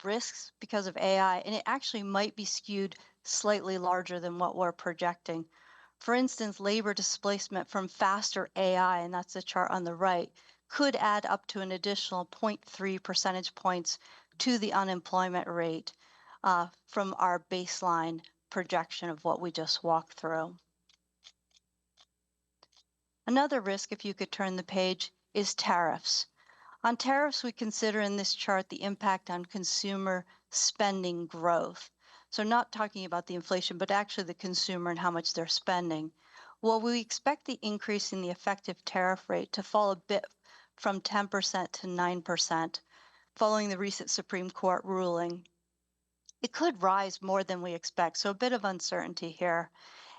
risks because of AI, and it actually might be skewed slightly larger than what we're projecting. For instance, labor displacement from faster AI, and that's the chart on the right, could add up to an additional 0.3 percentage points to the unemployment rate from our baseline projection of what we just walked through. Another risk, if you could turn the page, is tariffs. On tariffs, we consider in this chart the impact on consumer spending growth. So not talking about the inflation, but actually the consumer and how much they're spending. Well, we expect the increase in the effective tariff rate to fall a bit from 10% to 9% following the recent Supreme Court ruling. It could rise more than we expect, so a bit of uncertainty here.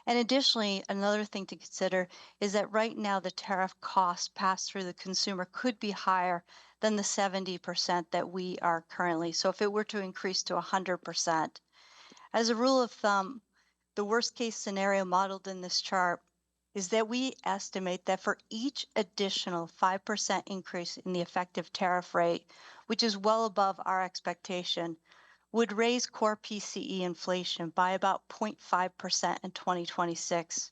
And additionally, another thing to consider is that right now the tariff cost passed through the consumer could be higher than the 70% that we are currently. So if it were to increase to 100%, as a rule of thumb, the worst case scenario modeled in this chart is that we estimate that for each additional 5% increase in the effective tariff rate, which is well above our expectation, would raise core PCE inflation by about 0.5% in 2026.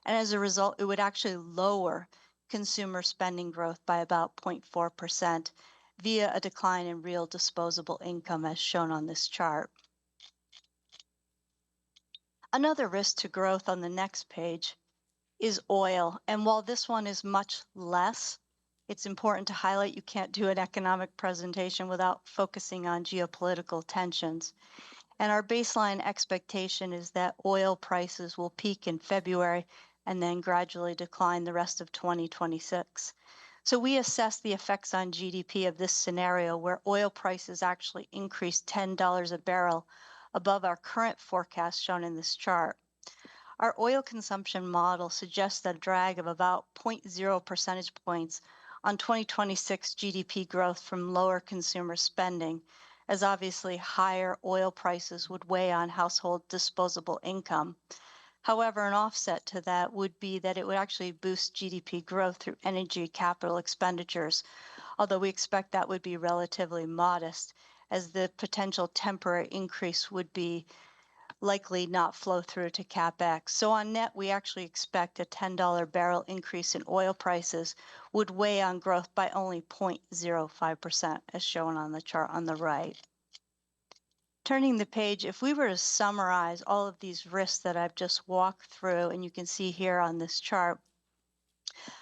And as a result, it would actually lower consumer spending growth by about 0.4% via a decline in real disposable income as shown on this chart. Another risk to growth on the next page is oil. And while this one is much less, it's important to highlight you can't do an economic presentation without focusing on geopolitical tensions. And our baseline expectation is that oil prices will peak in February and then gradually decline the rest of 2026. So we assess the effects on GDP of this scenario where oil prices actually increase $10 a barrel above our current forecast shown in this chart. Our oil consumption model suggests that a drag of about 0.0 percentage points on 2026 GDP growth from lower consumer spending, as obviously higher oil prices would weigh on household disposable income. However, an offset to that would be that it would actually boost GDP growth through energy capital expenditures, although we expect that would be relatively modest, as the potential temporary increase would be likely not flow through to CapEx. So on net, we actually expect a $10 barrel increase in oil prices would weigh on growth by only 0.05%, as shown on the chart on the right. Turning the page, if we were to summarize all of these risks that I've just walked through, and you can see here on this chart,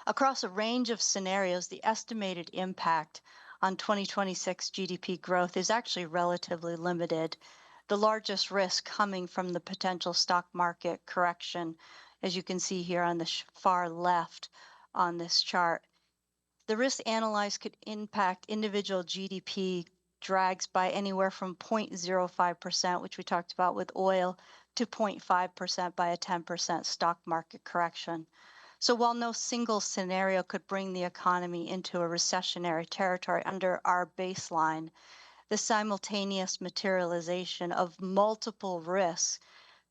across a range of scenarios, the estimated impact on 2026 GDP growth is actually relatively limited. The largest risk coming from the potential stock market correction, as you can see here on the far left on this chart. The risk analyzed could impact individual GDP drags by anywhere from 0.05%, which we talked about with oil, to 0.5% by a 10% stock market correction. So while no single scenario could bring the economy into a recessionary territory under our baseline, the simultaneous materialization of multiple risks,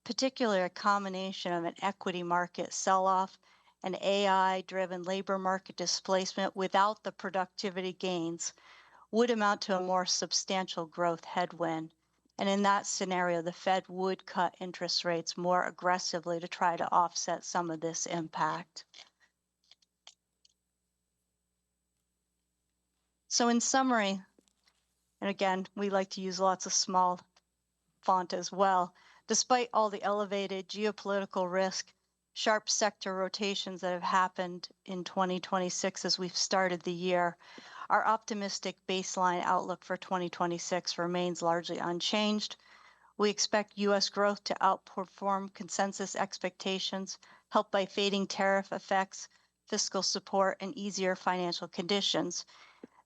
particularly a combination of an equity market sell-off, an AI-driven labor market displacement without the productivity gains, would amount to a more substantial growth headwind. And in that scenario, the Fed would cut interest rates more aggressively to try to offset some of this impact. So in summary, and again, we like to use lots of small font as well. Despite all the elevated geopolitical risk, sharp sector rotations that have happened in 2026 as we've started the year, our optimistic baseline outlook for 2026 remains largely unchanged. We expect U.S. growth to outperform consensus expectations, helped by fading tariff effects, fiscal support, and easier financial conditions.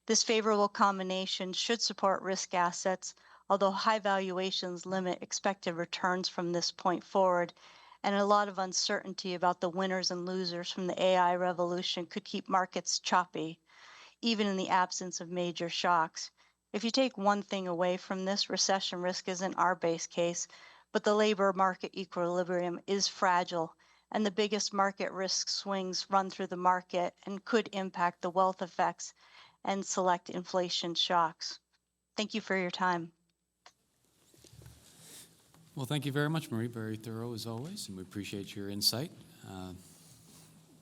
This favorable combination should support risk assets, although high valuations limit expected returns from this point forward, and a lot of uncertainty about the winners and losers from the AI revolution could keep markets choppy, even in the absence of major shocks. If you take one thing away from this, recession risk isn't our base case, but the labor market equilibrium is fragile, and the biggest market risk swings run through the market and could impact the wealth effects and select inflation shocks. Thank you for your time. Well, thank you very much, Marie. Very thorough as always, and we appreciate your insight.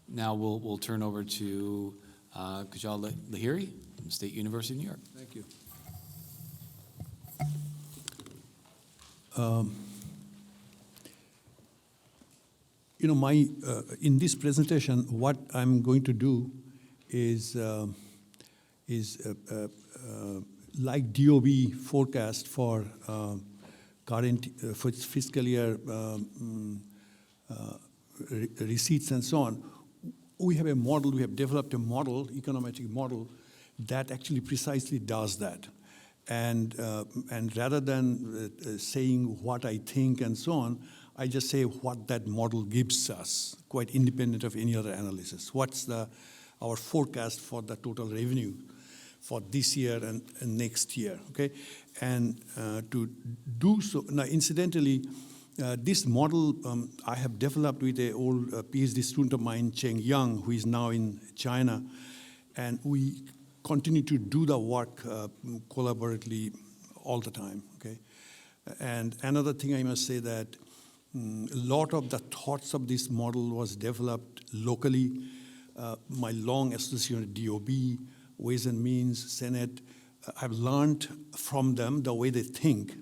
Now we'll turn over to Kajal Lahiri from State University of New York. Thank you. In this presentation, what I'm going to do is like DOB forecast for current for fiscal year receipts and so on. We have a model. We have developed a model, econometric model, that actually precisely does that. And rather than saying what I think and so on, I just say what that model gives us, quite independent of any other analysis. What's our forecast for the total revenue for this year and next year, okay? And to do so, now incidentally, this model I have developed with an old PhD student of mine, Cheng Yang, who is now in China, and we continue to do the work collaboratively all the time, okay? And another thing I must say that a lot of the thoughts of this model was developed locally. My long association with DOB, Ways and Means, Senate, I've learned from them the way they think.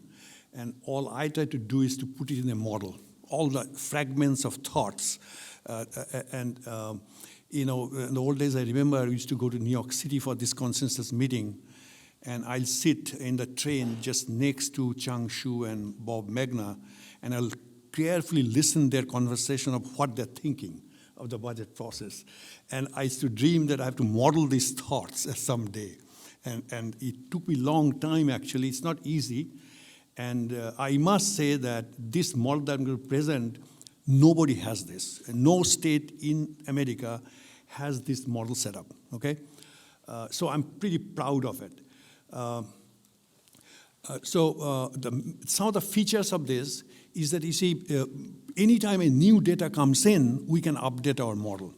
And all I try to do is to put it in a model, all the fragments of thoughts. In the old days, I remember I used to go to New York City for this consensus meeting, and I'll sit in the train just next to Chang Shu and Bob Magna, and I'll carefully listen their conversation of what they're thinking of the budget process. And I used to dream that I have to model these thoughts someday. And it took me a long time, actually. It's not easy. And I must say that this model that I'm going to present, nobody has this. No state in America has this model set up, okay? So I'm pretty proud of it. Some of the features of this is that, you see, anytime a new data comes in, we can update our model.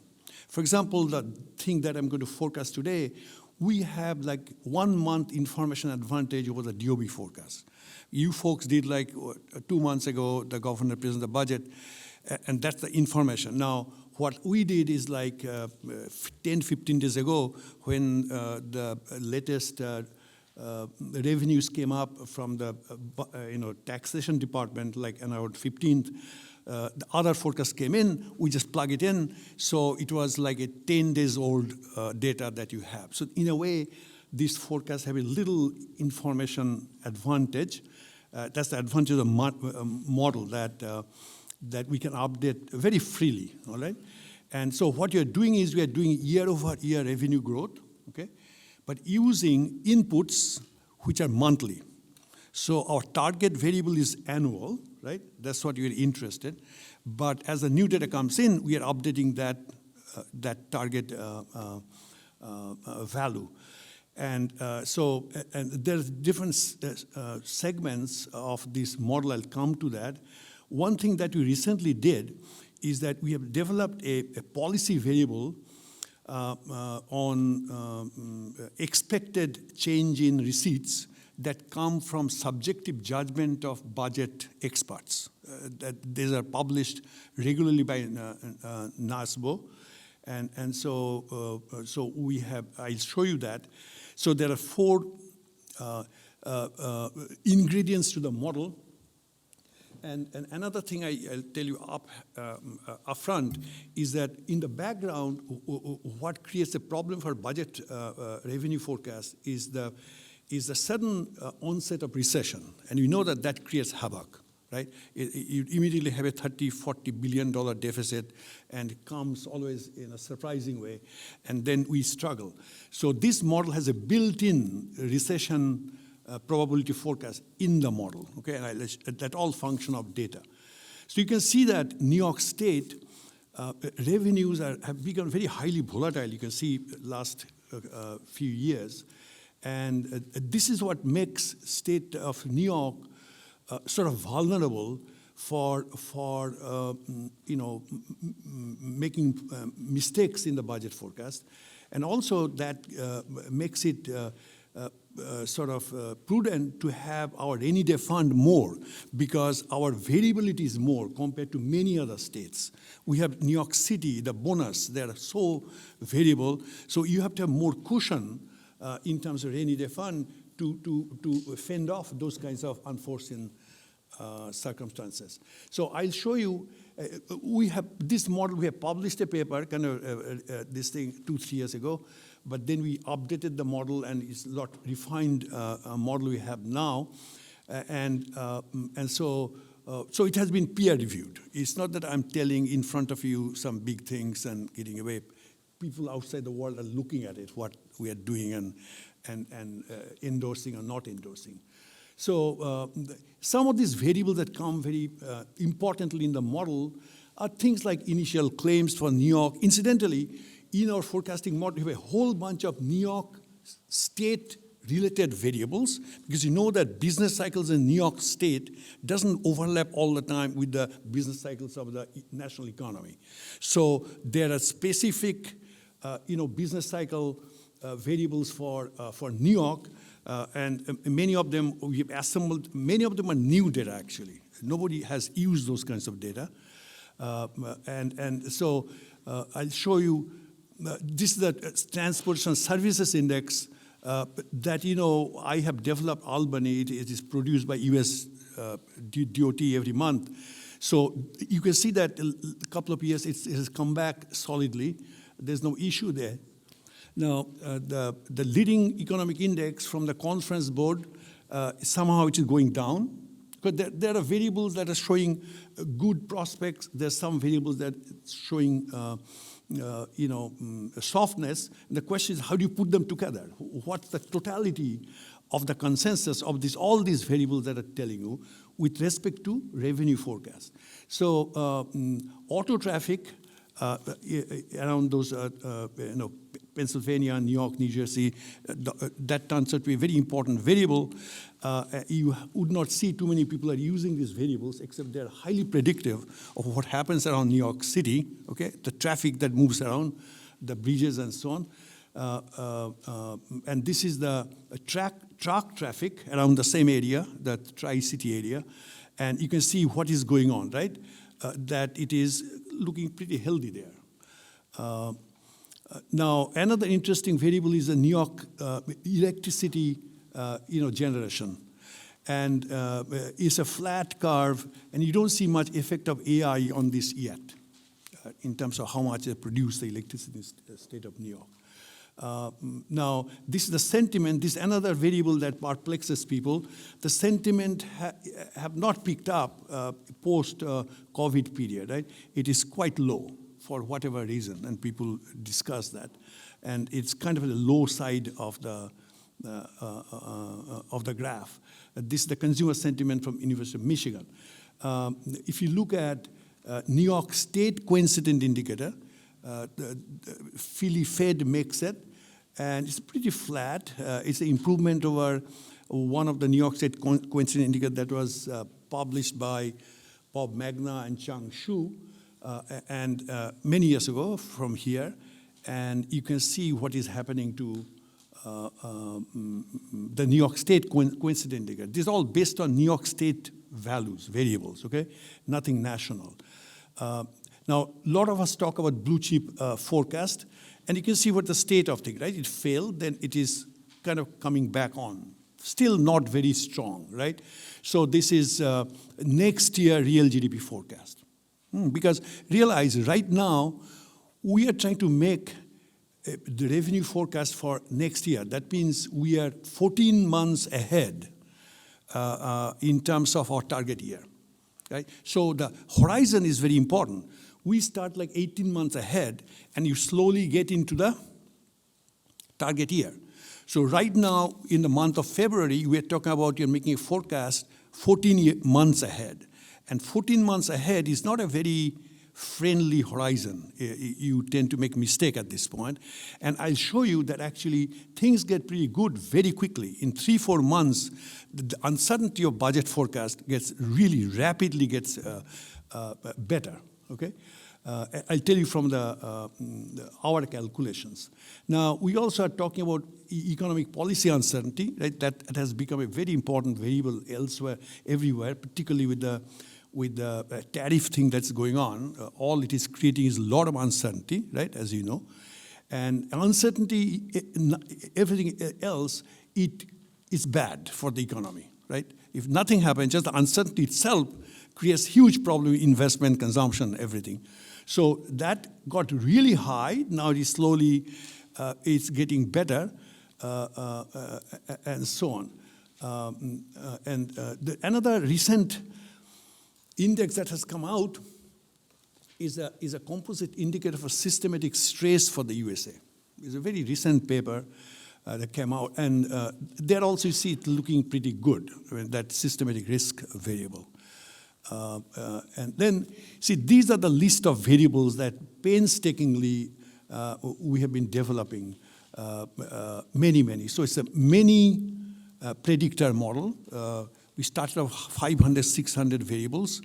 For example, the thing that I'm going to forecast today, we have like 1 month information advantage over the DOB forecast. You folks did like 2 months ago, the governor presented the budget, and that's the information. Now, what we did is like 10, 15 days ago, when the latest revenues came up from the taxation department, like on our 15th, the other forecast came in, we just plug it in, so it was like a 10 days old data that you have. So in a way, these forecasts have a little information advantage. That's the advantage of the model, that we can update very freely, all right? And so what you're doing is we are doing year-over-year revenue growth, okay? But using inputs which are monthly. So our target variable is annual, right? That's what you're interested. But as the new data comes in, we are updating that target value. And there's different segments of this model. I'll come to that. One thing that we recently did is that we have developed a policy variable on expected change in receipts that come from subjective judgment of budget experts. These are published regularly by NASBO. And so we have, I'll show you that. So there are 4 ingredients to the model. And another thing I'll tell you up front is that in the background, what creates a problem for budget revenue forecast is the sudden onset of recession. And you know that creates havoc, right? You immediately have a $30, $40 billion deficit, and it comes always in a surprising way, and then we struggle. So this model has a built-in recession probability forecast in the model, okay? And that all function of data. So you can see that New York State revenues have become very highly volatile. You can see last few years. And this is what makes state of New York sort of vulnerable for making mistakes in the budget forecast. And also that makes it prudent to have our rainy day fund more, because our variability is more compared to many other states. We have New York City, the bonus, they are so variable. So you have to have more cushion in terms of rainy day fund to fend off those kinds of unforeseen circumstances. So I'll show you, we have this model, we have published a paper, this thing 2-3 years ago, but then we updated the model and it's a lot refined model we have now. So it has been peer reviewed. It's not that I'm telling in front of you some big things and getting away. People outside the world are looking at it, what we are doing and endorsing or not endorsing. So some of these variables that come very importantly in the model are things like initial claims for New York. Incidentally, in our forecasting model, we have a whole bunch of New York state-related variables, because you know that business cycles in New York State doesn't overlap all the time with the business cycles of the national economy. So there are specific, business cycle variables for New York, and many of them we have assembled. Many of them are new data actually. Nobody has used those kinds of data, so I'll show you. This is the Transportation Services Index that I have developed Albany. It is produced by U.S. DOT every month. So you can see that a couple of years it has come back solidly. There's no issue there. Now, the leading economic index from the Conference Board, somehow it is going down. Because there are variables that are showing good prospects. There's some variables that are showing softness. And the question is, how do you put them together? What's the totality of the consensus of all these variables that are telling you with respect to revenue forecast? So auto traffic around those, Pennsylvania, New York, New Jersey, that turns out to be a very important variable. You would not see too many people are using these variables, except they're highly predictive of what happens around New York City, okay? The traffic that moves around, the bridges and so on. And this is the truck traffic around the same area, the Tri-City area. And you can see what is going on, right? That it is looking pretty healthy there. Now, another interesting variable is the New York electricity, generation. And it's a flat curve, and you don't see much effect of AI on this yet, in terms of how much they produce the electricity in the state of New York. Now, this is the sentiment. This is another variable that perplexes people. The sentiment have not picked up post-COVID period, right? It is quite low for whatever reason, and people discuss that. And it's kind of the low side of the graph. This is the consumer sentiment from University of Michigan. If you look at New York State coincident indicator, the Philly Fed makes it, and it's pretty flat. It's an improvement over one of the New York State coincident indicator that was published by Bob Magna and Chang Shu, and many years ago from here. And you can see what is happening to the New York State coincident indicator. This is all based on New York State values, variables, okay? Nothing national. Now, a lot of us talk about blue chip forecast, and you can see what the state of things, right? It failed, then it is kind of coming back on. Still not very strong, right? So this is next year real GDP forecast. Because realize right now, we are trying to make the revenue forecast for next year. That means we are 14 months ahead in terms of our target year, right? So the horizon is very important. We start like 18 months ahead, and you slowly get into the target year. So right now, in the month of February, we're talking about you're making a forecast 14 months ahead. And 14 months ahead is not a very friendly horizon. You tend to make mistake at this point. And I'll show you that actually things get pretty good very quickly. In 3-4 months, the uncertainty of budget forecast gets really rapidly gets better, okay? I'll tell you from our calculations. Now, we also are talking about economic policy uncertainty, right? That has become a very important variable elsewhere, everywhere, particularly with the tariff thing that's going on. All it is creating is a lot of uncertainty, right, as you know. And uncertainty, everything else, it is bad for the economy, right? If nothing happens, just the uncertainty itself creates huge problem in investment, consumption, everything. So that got really high. Now it is slowly, it's getting better, and so on. Another recent index that has come out is a composite indicator for systematic stress for the USA. It's a very recent paper that came out, and there also you see it looking pretty good, I mean, that systematic risk variable. And then, see, these are the list of variables that painstakingly we have been developing, many. So it's a many predictor model. We started off 500, 600 variables,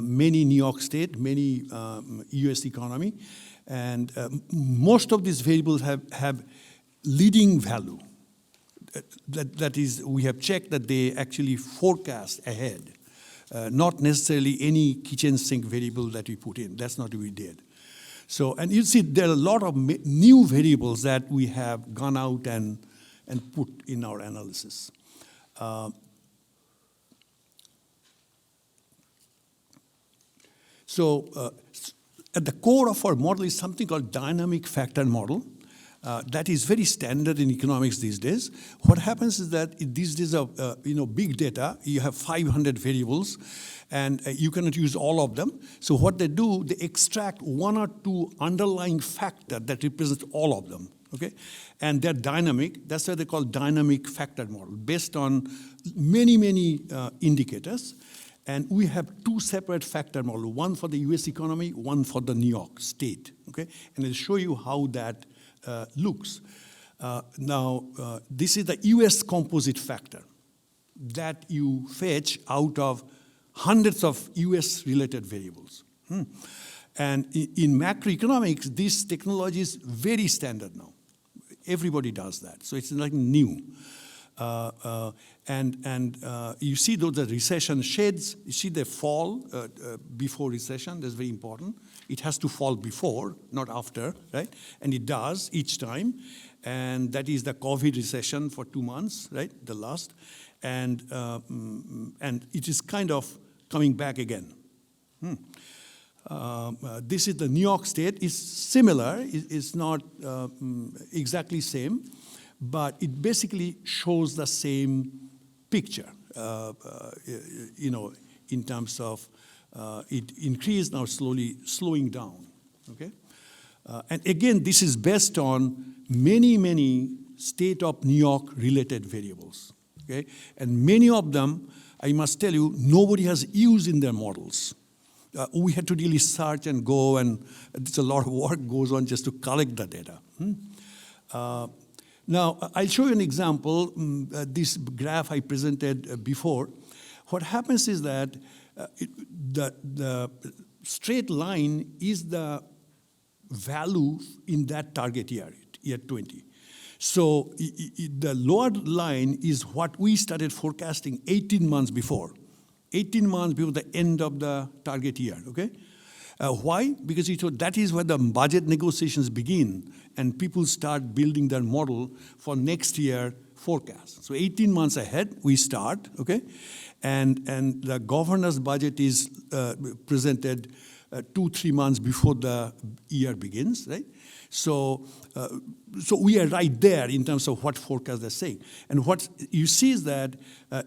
many New York State, many US economy. And most of these variables have leading value. That is, we have checked that they actually forecast ahead. Not necessarily any kitchen sink variable that we put in. That's not what we did. So, and you see there are a lot of new variables that we have gone out and put in our analysis. At the core of our model is something called dynamic factor model. That is very standard in economics these days. What happens is that these days of big data, you have 500 variables, and you cannot use all of them. So what they do, they extract one or two underlying factor that represents all of them. Okay, and they're dynamic. That's why they call dynamic factor model, based on many indicators. And we have two separate factor models, one for the US economy, one for the New York State. Okay, and I'll show you how that looks. This is the US composite factor that you fetch out of hundreds of US related variables. And in macroeconomics, this technology is very standard now. Everybody does that, so it's like new. You see those the recession shades, you see they fall before recession, that's very important. It has to fall before, not after, right? And it does each time. And that is the COVID recession for 2 months, right? The last. And it is kind of coming back again. This is the New York State. It's similar. It's not exactly same, but it basically shows the same picture, in terms of it increased, now slowly slowing down, okay? And again, this is based on many state of New York related variables, okay? And many of them, I must tell you, nobody has used in their models. We had to really search and go, and it's a lot of work goes on just to collect the data. Now, I'll show you an example. This graph I presented before. What happens is that the straight line is the value in that target year 20. So the lower line is what we started forecasting 18 months before. 18 months before the end of the target year, okay? Why? Because that is where the budget negotiations begin and people start building their model for next year forecast. So 18 months ahead, we start, okay? And the governor's budget is presented 2-3 months before the year begins, right? So we are right there in terms of what forecast they're saying. And what you see is that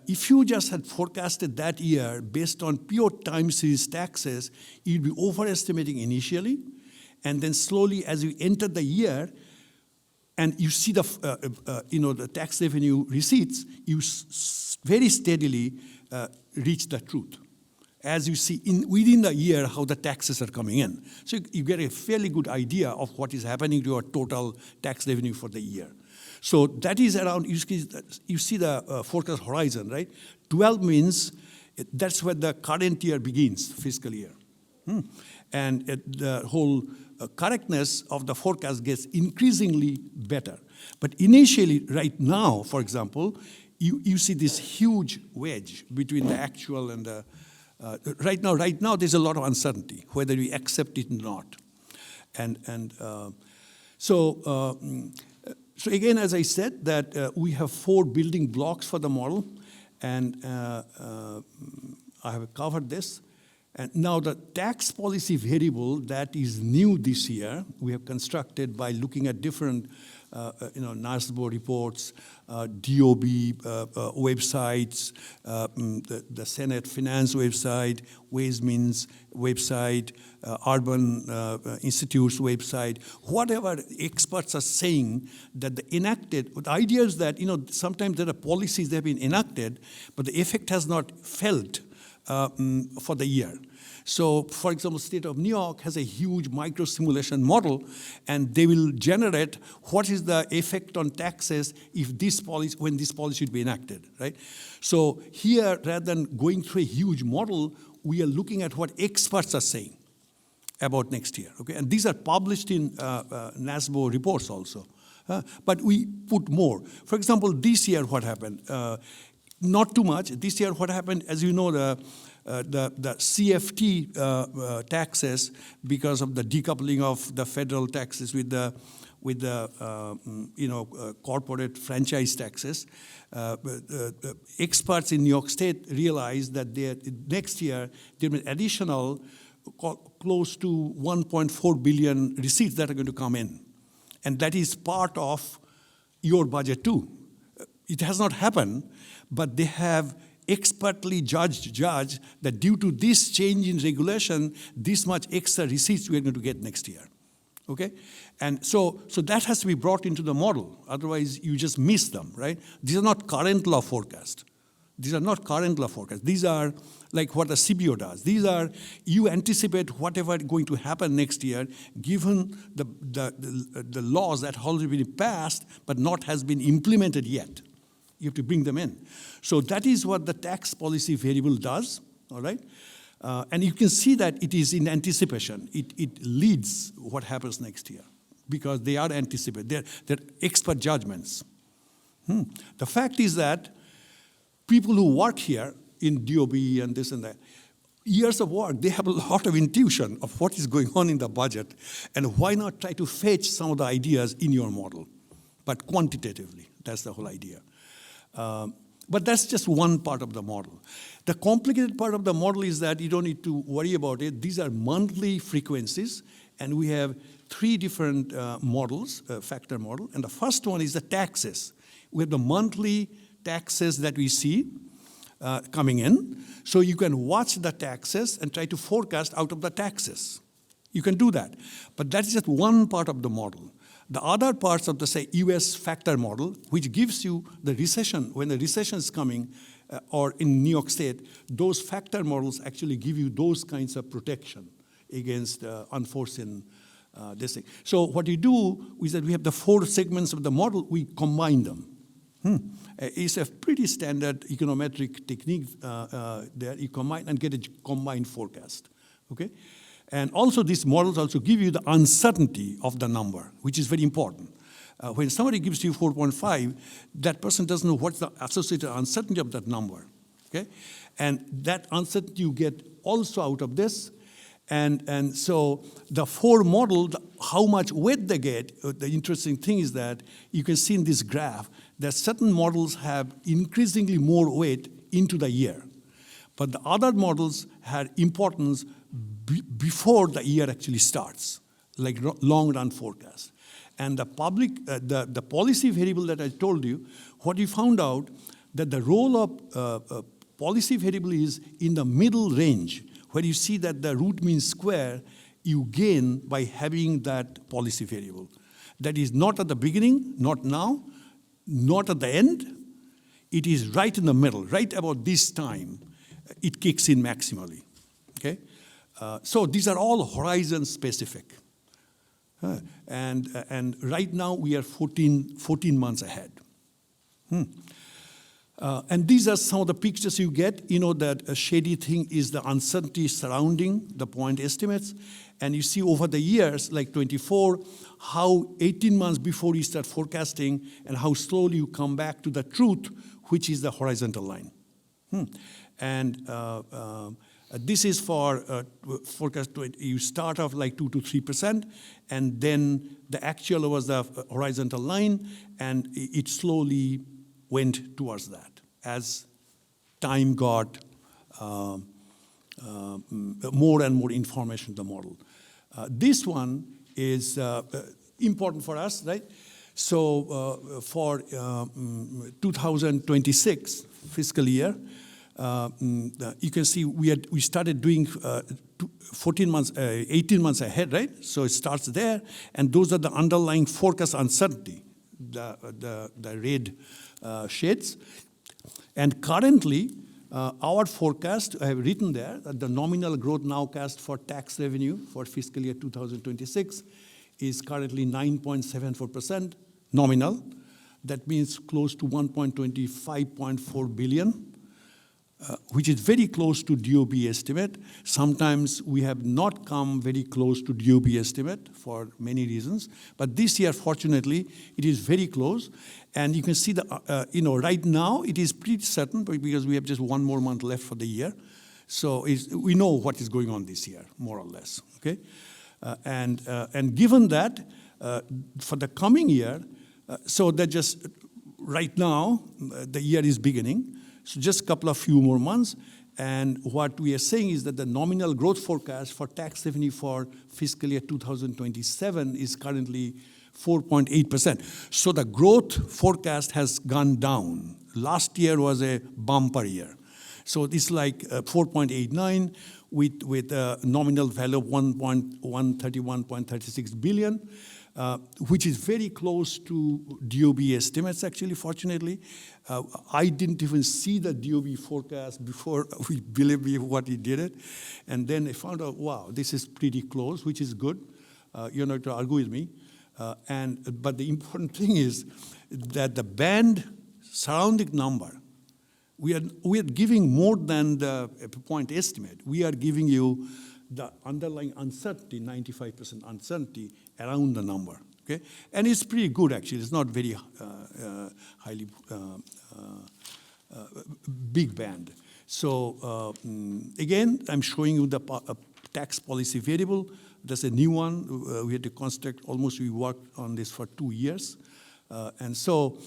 if you just had forecasted that year based on pure time series taxes, you'd be overestimating initially, and then slowly as you enter the year, and you see the tax revenue receipts, you very steadily reach the truth. as you see within the year how the taxes are coming in. So you get a fairly good idea of what is happening to your total tax revenue for the year. So that is around, you see the forecast horizon, right? 12 means that's where the current year begins, fiscal year. And the whole correctness of the forecast gets increasingly better. But initially, right now, for example, you see this huge wedge between the actual and the, right now there's a lot of uncertainty, whether we accept it or not. So again, as I said, that we have 4 building blocks for the model, and I have covered this. And now the tax policy variable that is new this year, we have constructed by looking at different NASBO reports, DOB websites, the Senate Finance website, Ways Means website, Urban Institute's website, whatever experts are saying that the idea is that, sometimes there are policies that have been enacted, but the effect has not felt for the year. So, for example, State of New York has a huge micro-simulation model, and they will generate what is the effect on taxes if when this policy should be enacted, right? So here, rather than going through a huge model, we are looking at what experts are saying about next year, okay? And these are published in NASBO reports also. But we put more. For example, this year what happened? Not too much. This year what happened, as you know, the CFT taxes, because of the decoupling of the federal taxes with the corporate franchise taxes, experts in New York State realized that next year there will be additional close to 1.4 billion receipts that are going to come in, and that is part of your budget too. It has not happened, but they have expertly judged that due to this change in regulation, this much extra receipts we are going to get next year, okay? And so that has to be brought into the model. Otherwise, you just miss them, right? These are not current law forecasts. These are not current law forecasts. These are like what the CBO does. These are, you anticipate whatever is going to happen next year, given the laws that have already been passed, but not has been implemented yet. You have to bring them in. So that is what the tax policy variable does, all right? And you can see that it is in anticipation. It leads what happens next year because they are anticipated. They're expert judgments. The fact is that people who work here in DOB and this and that, years of work, they have a lot of intuition of what is going on in the budget, and why not try to fetch some of the ideas in your model, but quantitatively. That's the whole idea. But that's just one part of the model. The complicated part of the model is that you don't need to worry about it. These are monthly frequencies, and we have 3 different models, factor model. And the first one is the taxes. We have the monthly taxes that we see coming in. So you can watch the taxes and try to forecast out of the taxes. You can do that. But that's just one part of the model. The other parts of the, say, US factor model, which gives you the recession, when the recession is coming, or in New York State, those factor models actually give you those kinds of protection against unforeseen this thing. So what you do is that we have the 4 segments of the model, we combine them. It's a pretty standard econometric technique there. You combine and get a combined forecast, okay? And also these models also give you the uncertainty of the number, which is very important. When somebody gives you 4.5, that person doesn't know what's the associated uncertainty of that number, okay? And that uncertainty you get also out of this. And so the 4 model, how much weight they get, the interesting thing is that you can see in this graph that certain models have increasingly more weight into the year. But the other models had importance before the year actually starts, like long-run forecast. And the policy variable that I told you, what we found out that the role of policy variable is in the middle range, where you see that the root mean square you gain by having that policy variable. That is not at the beginning, not now, not at the end. It is right in the middle, right about this time, it kicks in maximally. So these are all horizon specific. And right now we are 14 months ahead. And these are some of the pictures you get. You know that a shady thing is the uncertainty surrounding the point estimates. And you see over the years, like 24, how 18 months before you start forecasting and how slowly you come back to the truth, which is the horizontal line. And this is for forecast. You start off like 2 to 3%, and then the actual was the horizontal line, and it slowly went towards that as time got more and more information in the model. This one is important for us, right? So for 2026 fiscal year, you can see we started doing 18 months ahead, right? So it starts there, and those are the underlying forecast uncertainty, the red shades. And currently, our forecast, I have written there, that the nominal growth nowcast for tax revenue for fiscal year 2026 is currently 9.74% nominal. That means close to 1.25.4 billion. Which is very close to DOB estimate. Sometimes we have not come very close to DOB estimate for many reasons, but this year, fortunately, it is very close. And you can see right now it is pretty certain because we have just one more month left for the year. So we know what is going on this year, more or less, okay? And given that, for the coming year, so that just right now, the year is beginning. So just a couple of few more months, and what we are saying is that the nominal growth forecast for tax revenue for fiscal year 2027 is currently 4.8%. So the growth forecast has gone down. Last year was a bumper year. So it's like 4.89 with a nominal value of 131.36 billion. Which is very close to DOB estimates, actually, fortunately. I didn't even see the DOB forecast before we believe me what he did it. And then I found out, wow, this is pretty close, which is good. You're not to argue with me. But the important thing is that the band surrounding number, we are giving more than the point estimate. We are giving you the underlying uncertainty, 95% uncertainty around the number, okay? And it's pretty good, actually. It's not very highly big band. So again, I'm showing you the tax policy variable. That's a new one. We had to construct, we worked on this for 2 years. And so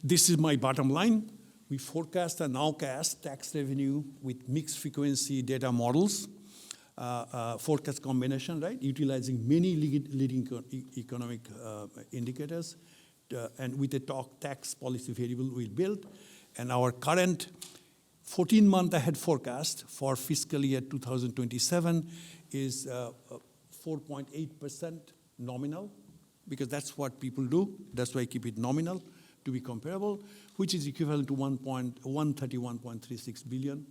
this is my bottom line. We forecast and nowcast tax revenue with mixed frequency data models. Forecast combination, right? Utilizing many leading economic indicators, and with a tax policy variable we built. And our current 14-month ahead forecast for fiscal year 2027 is 4.8% nominal, because that's what people do. That's why I keep it nominal to be comparable, which is equivalent to 131.36 billion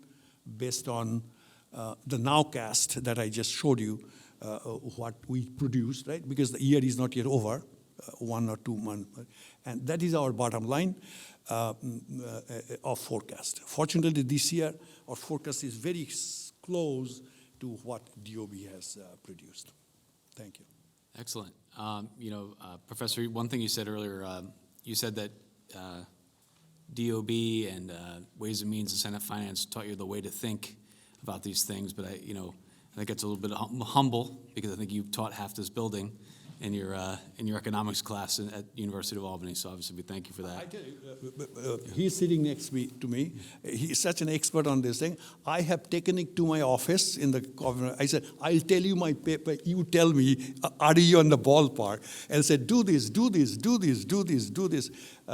based on the nowcast that I just showed you, what we produced, right? Because the year is not yet over, 1 or 2 months. And that is our bottom line of forecast. Fortunately, this year, our forecast is very close to what DOB has produced. Thank you. Excellent. Professor, one thing you said earlier, you said that DOB and Ways and Means and Senate Finance taught you the way to think about these things, but I think it's a little bit humble, because I think you taught half this building in your economics class at University of Albany. So obviously, we thank you for that. I tell you, he's sitting next to me. He's such an expert on this thing. I have taken it to my office in the government. I said, I'll tell you my paper. You tell me, are you on the ballpark? And I said, do this, do this, do this, do this, do this.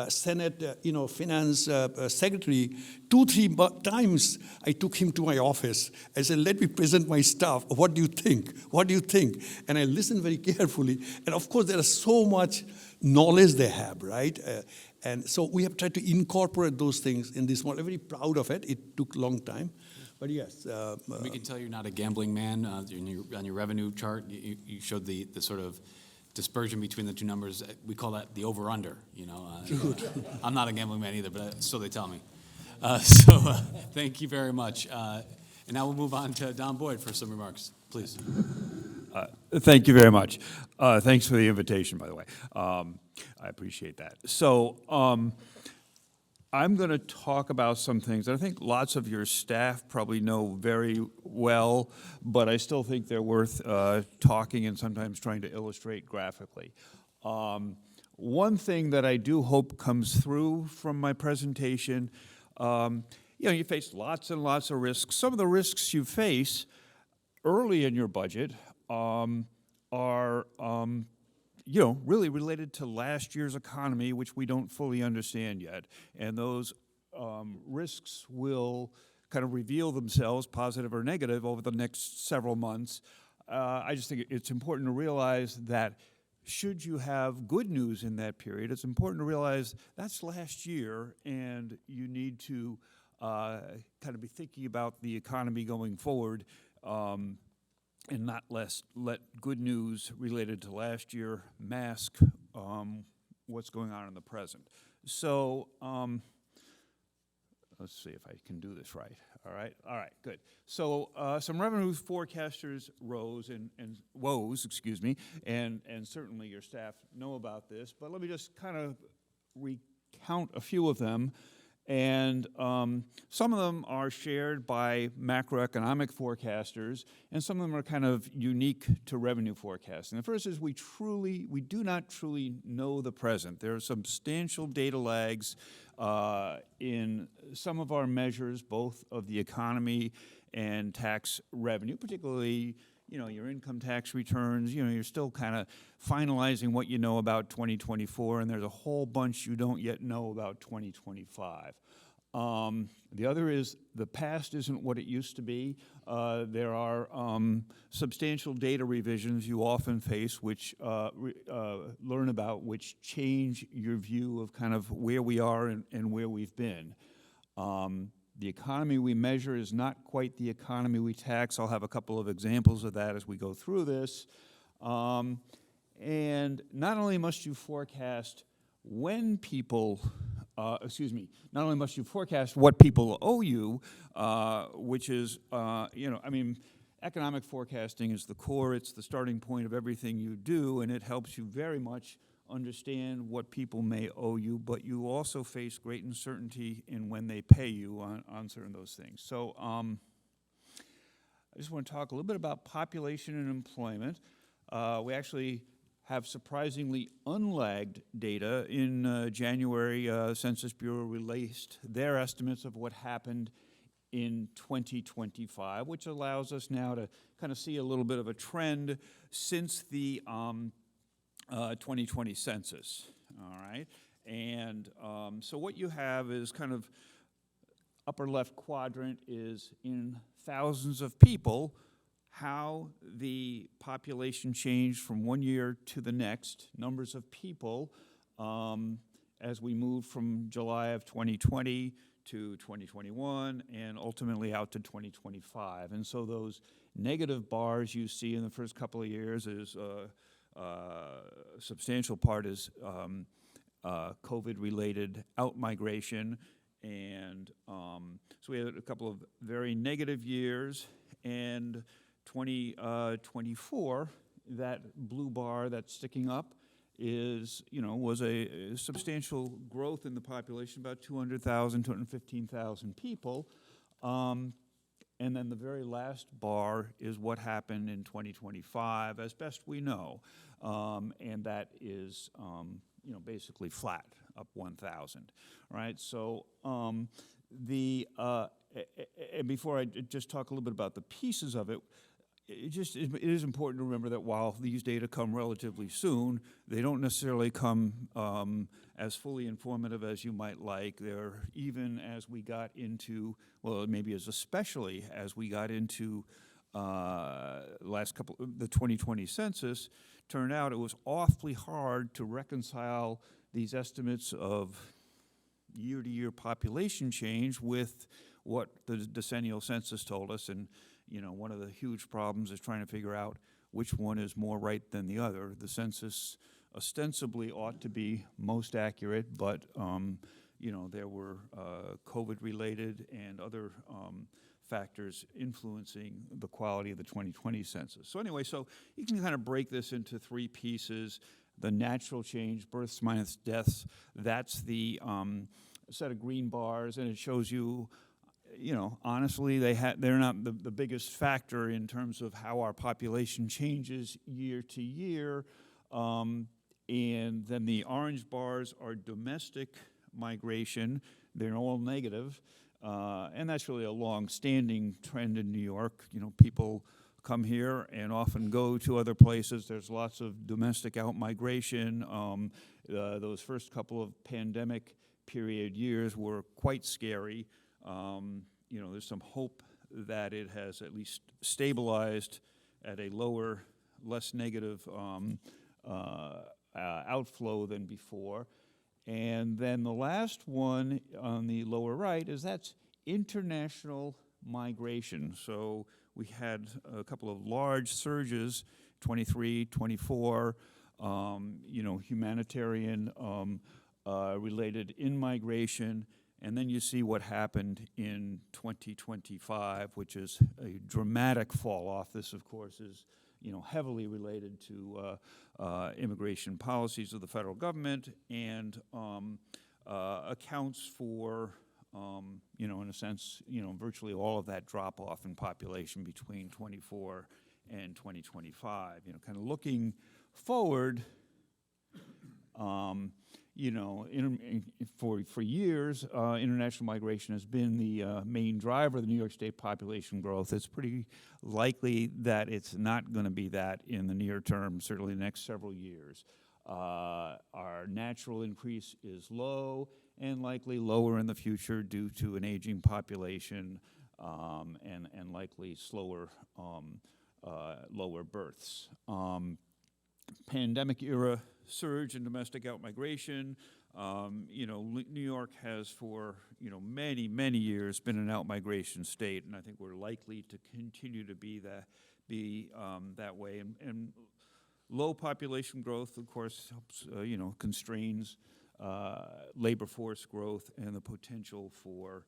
Senate, Finance Secretary, 2-3 times I took him to my office. I said, let me present my stuff. What do you think? What do you think? And I listened very carefully. And of course, there is so much knowledge they have, right? And so we have tried to incorporate those things in this model. I'm very proud of it. It took a long time. But yes, We can tell you're not a gambling man. On your revenue chart, you showed the sort of dispersion between the two numbers. We call that the over-under, you know. I'm not a gambling man either, but so they tell me. Thank you very much. And now we'll move on to Don Boyd for some remarks, please. Thank you very much. Thanks for the invitation, by the way. I appreciate that. So I'm going to talk about some things that I think lots of your staff probably know very well, but I still think they're worth talking and sometimes trying to illustrate graphically. One thing that I do hope comes through from my presentation, you face lots and lots of risks. Some of the risks you face early in your budget are really related to last year's economy, which we don't fully understand yet. And those risks will kind of reveal themselves, positive or negative, over the next several months. I just think it's important to realize that should you have good news in that period, it's important to realize that's last year, and you need to kind of be thinking about the economy going forward, and not let good news related to last year mask what's going on in the present. So let's see if I can do this right. All right, good. So some revenue forecasters woes, and certainly your staff know about this, but let me just kind of recount a few of them. And some of them are shared by macroeconomic forecasters, and some of them are kind of unique to revenue forecasting. The first is we do not truly know the present. There are substantial data lags in some of our measures, both of the economy and tax revenue, particularly your income tax returns. You're still kind of finalizing what you know about 2024, and there's a whole bunch you don't yet know about 2025. The other is the past isn't what it used to be. There are substantial data revisions you often face, which learn about, which change your view of kind of where we are and where we've been. The economy we measure is not quite the economy we tax. I'll have a couple of examples of that as we go through this. And not only must you forecast when people, not only must you forecast what people owe you, which is, economic forecasting is the core. It's the starting point of everything you do, and it helps you very much understand what people may owe you, but you also face great uncertainty in when they pay you on certain of those things. So I just want to talk a little bit about population and employment. We actually have surprisingly unlagged data. In January, Census Bureau released their estimates of what happened in 2025, which allows us now to kind of see a little bit of a trend since the 2020 census, all right? And so what you have is kind of upper left quadrant is in thousands of people, how the population changed from one year to the next, numbers of people, as we move from July of 2020 to 2021 and ultimately out to 2025. And so those negative bars you see in the first couple of years is a substantial part is COVID-related outmigration, and so we had a couple of very negative years, and 2024, that blue bar that's sticking up is, was a substantial growth in the population, about 200,000, 215,000 people. And then the very last bar is what happened in 2025, as best we know, and that is, basically flat, up 1,000, right? So and before I just talk a little bit about the pieces of it, it is important to remember that while these data come relatively soon, they don't necessarily come as fully informative as you might like. They're, even as we got into, well, maybe especially as we got into the 2020 census, turned out it was awfully hard to reconcile these estimates of year-to-year population change with what the decennial census told us. And, you know, one of the huge problems is trying to figure out which one is more right than the other. The census ostensibly ought to be most accurate, but, you know, there were COVID-related and other factors influencing the quality of the 2020 census. So anyway, so you can kind of break this into three pieces. The natural change, births minus deaths, that's the set of green bars, and it shows you, you know, honestly, they're not the biggest factor in terms of how our population changes year to year. And then the orange bars are domestic migration. They're all negative. And that's really a long-standing trend in New York. You know, people come here and often go to other places. There's lots of domestic out-migration. Those first couple of pandemic period years were quite scary. You know, there's some hope that it has at least stabilized at a lower, less negative outflow than before. And then the last one on the lower right is that's international migration. So we had a couple of large surges, 23, 24, you know, humanitarian related in-migration. And then you see what happened in 2025, which is a dramatic fall off. This, of course, is, you know, heavily related to immigration policies of the federal government and accounts for, you know, in a sense, you know, virtually all of that drop off in population between 24 and 2025. You know, kind of looking forward, you know, for years, international migration has been the main driver of the New York State population growth. It's pretty likely that it's not going to be that in the near term, certainly the next several years. Our natural increase is low and likely lower in the future due to an aging population and likely slower, lower births. Pandemic era surge in domestic outmigration. You know, New York has for, you know, many, many years been an outmigration state, and I think we're likely to continue to be that way. And low population growth, of course, helps, you know, constrains labor force growth and the potential for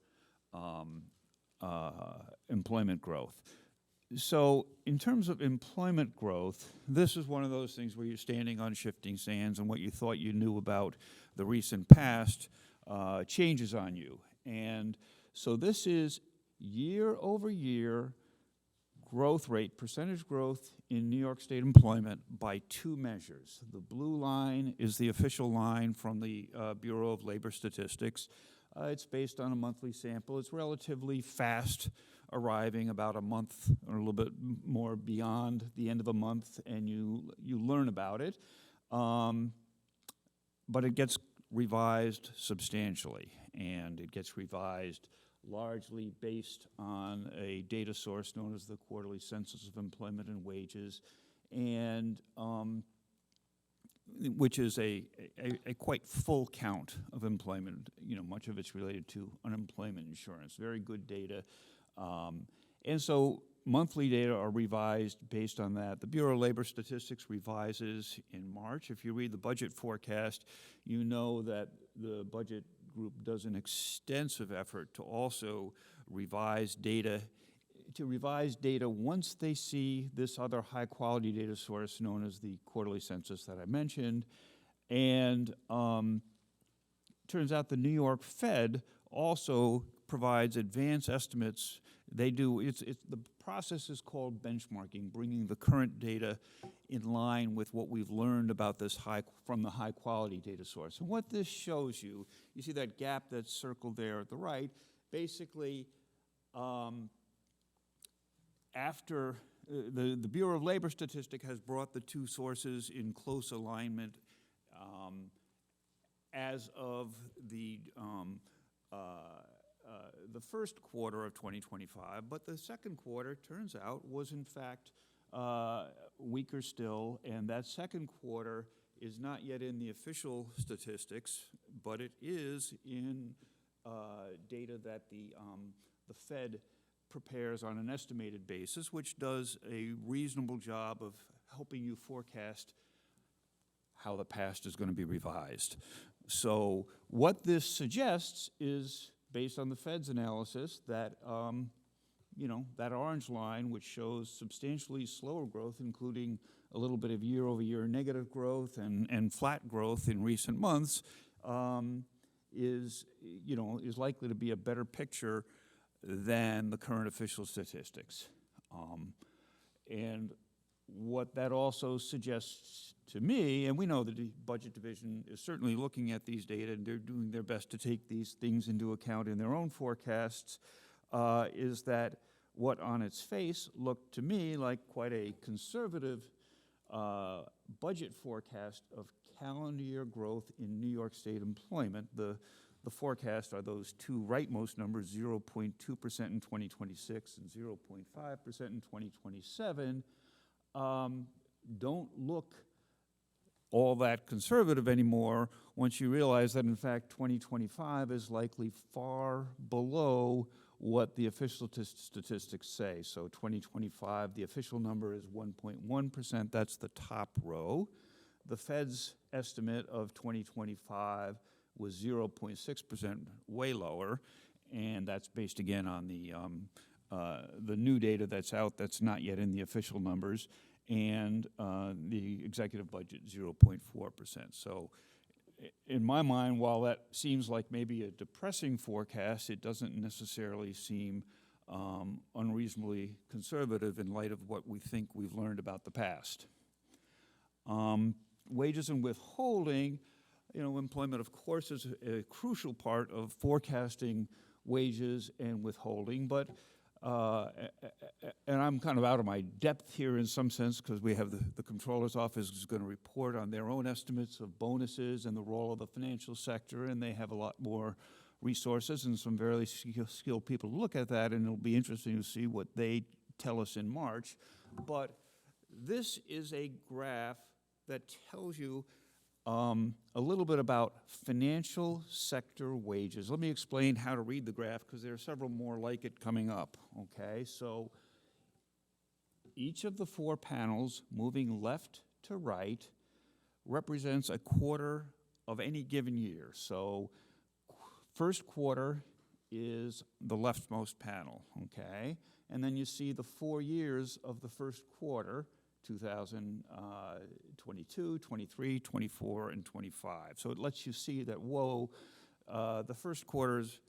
employment growth. So in terms of employment growth, this is one of those things where you're standing on shifting sands, and what you thought you knew about the recent past changes on you. And so this is year over year growth rate, percentage growth in New York State employment by two measures. The blue line is the official line from the Bureau of Labor Statistics. It's based on a monthly sample. It's relatively fast arriving, about a month or a little bit more beyond the end of a month, and you learn about it. But it gets revised substantially, and it gets revised largely based on a data source known as the Quarterly Census of Employment and Wages, and which is a quite full count of employment. You know, much of it's related to unemployment insurance. Very good data. And so monthly data are revised based on that. The Bureau of Labor Statistics revises in March. If you read the budget forecast, you know that the budget group does an extensive effort to also revise data, once they see this other high-quality data source known as the quarterly census that I mentioned. And turns out the New York Fed also provides advance estimates. They do, the process is called benchmarking, bringing the current data in line with what we've learned about this from the high quality data source. And what this shows you, you see that gap that's circled there at the right, basically after the Bureau of Labor Statistics has brought the two sources in close alignment as of the first quarter of 2025, but the second quarter, turns out, was in fact weaker still, and that second quarter is not yet in the official statistics, but it is in data that the the Fed prepares on an estimated basis, which does a reasonable job of helping you forecast how the past is going to be revised. So what this suggests is, based on the Fed's analysis, that that orange line, which shows substantially slower growth, including a little bit of year-over-year negative growth and flat growth in recent months, is likely to be a better picture than the current official statistics. And what that also suggests to me, and we know that the Budget Division is certainly looking at these data, and they're doing their best to take these things into account in their own forecasts, is that what on its face looked to me like quite a conservative budget forecast of calendar year growth in New York State employment. The forecast are those two rightmost numbers, 0.2% in 2026 and 0.5% in 2027, don't look all that conservative anymore once you realize that, in fact, 2025 is likely far below what the official statistics say. So 2025, the official number is 1.1%. That's the top row. The Fed's estimate of 2025 was 0.6%, way lower, and that's based again on the new data that's out that's not yet in the official numbers, and the executive budget 0.4%. So in my mind, while that seems like maybe a depressing forecast, it doesn't necessarily seem unreasonably conservative in light of what we think we've learned about the past. Wages and withholding, employment, of course, is a crucial part of forecasting wages and withholding, but and I'm kind of out of my depth here in some sense because we have the Comptroller's Office is going to report on their own estimates of bonuses and the role of the financial sector, and they have a lot more resources and some very skilled people to look at that, and it'll be interesting to see what they tell us in March. But this is a graph that tells you a little bit about financial sector wages. Let me explain how to read the graph because there are several more like it coming up, okay? So each of the four panels moving left to right represents a quarter of any given year. So first quarter is the leftmost panel, okay? And then you see the 4 years of the first quarter, 2022, 23, 24, and 25. So it lets you see that, the first quarter's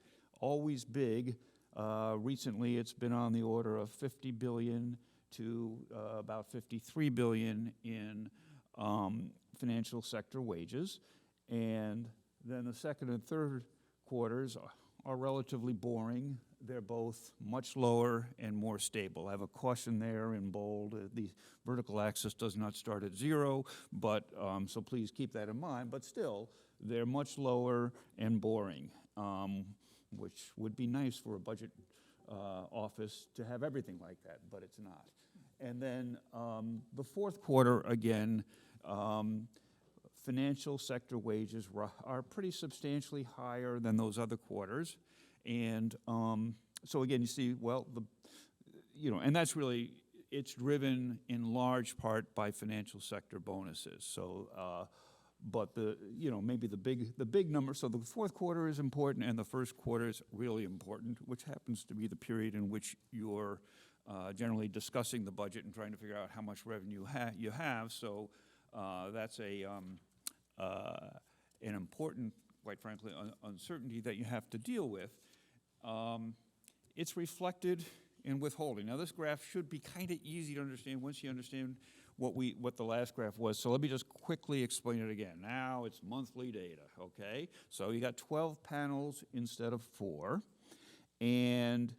always big. Recently, it's been on the order of $50 billion to about $53 billion in financial sector wages. And then the second and third quarters are relatively boring. They're both much lower and more stable. I have a caution there in bold. The vertical axis does not start at zero, but so please keep that in mind. But still, they're much lower and boring, which would be nice for a budget office to have everything like that, but it's not. And then the fourth quarter, again, financial sector wages are pretty substantially higher than those other quarters. And so again, you see, and that's really, it's driven in large part by financial sector bonuses. So, but maybe the big number, so the fourth quarter is important and the first quarter is really important, which happens to be the period in which you're generally discussing the budget and trying to figure out how much revenue you have. So that's an important, quite frankly, uncertainty that you have to deal with. It's reflected in withholding. Now, this graph should be kind of easy to understand once you understand what the last graph was. So let me just quickly explain it again. Now it's monthly data, okay? So you got 12 panels instead of 4. And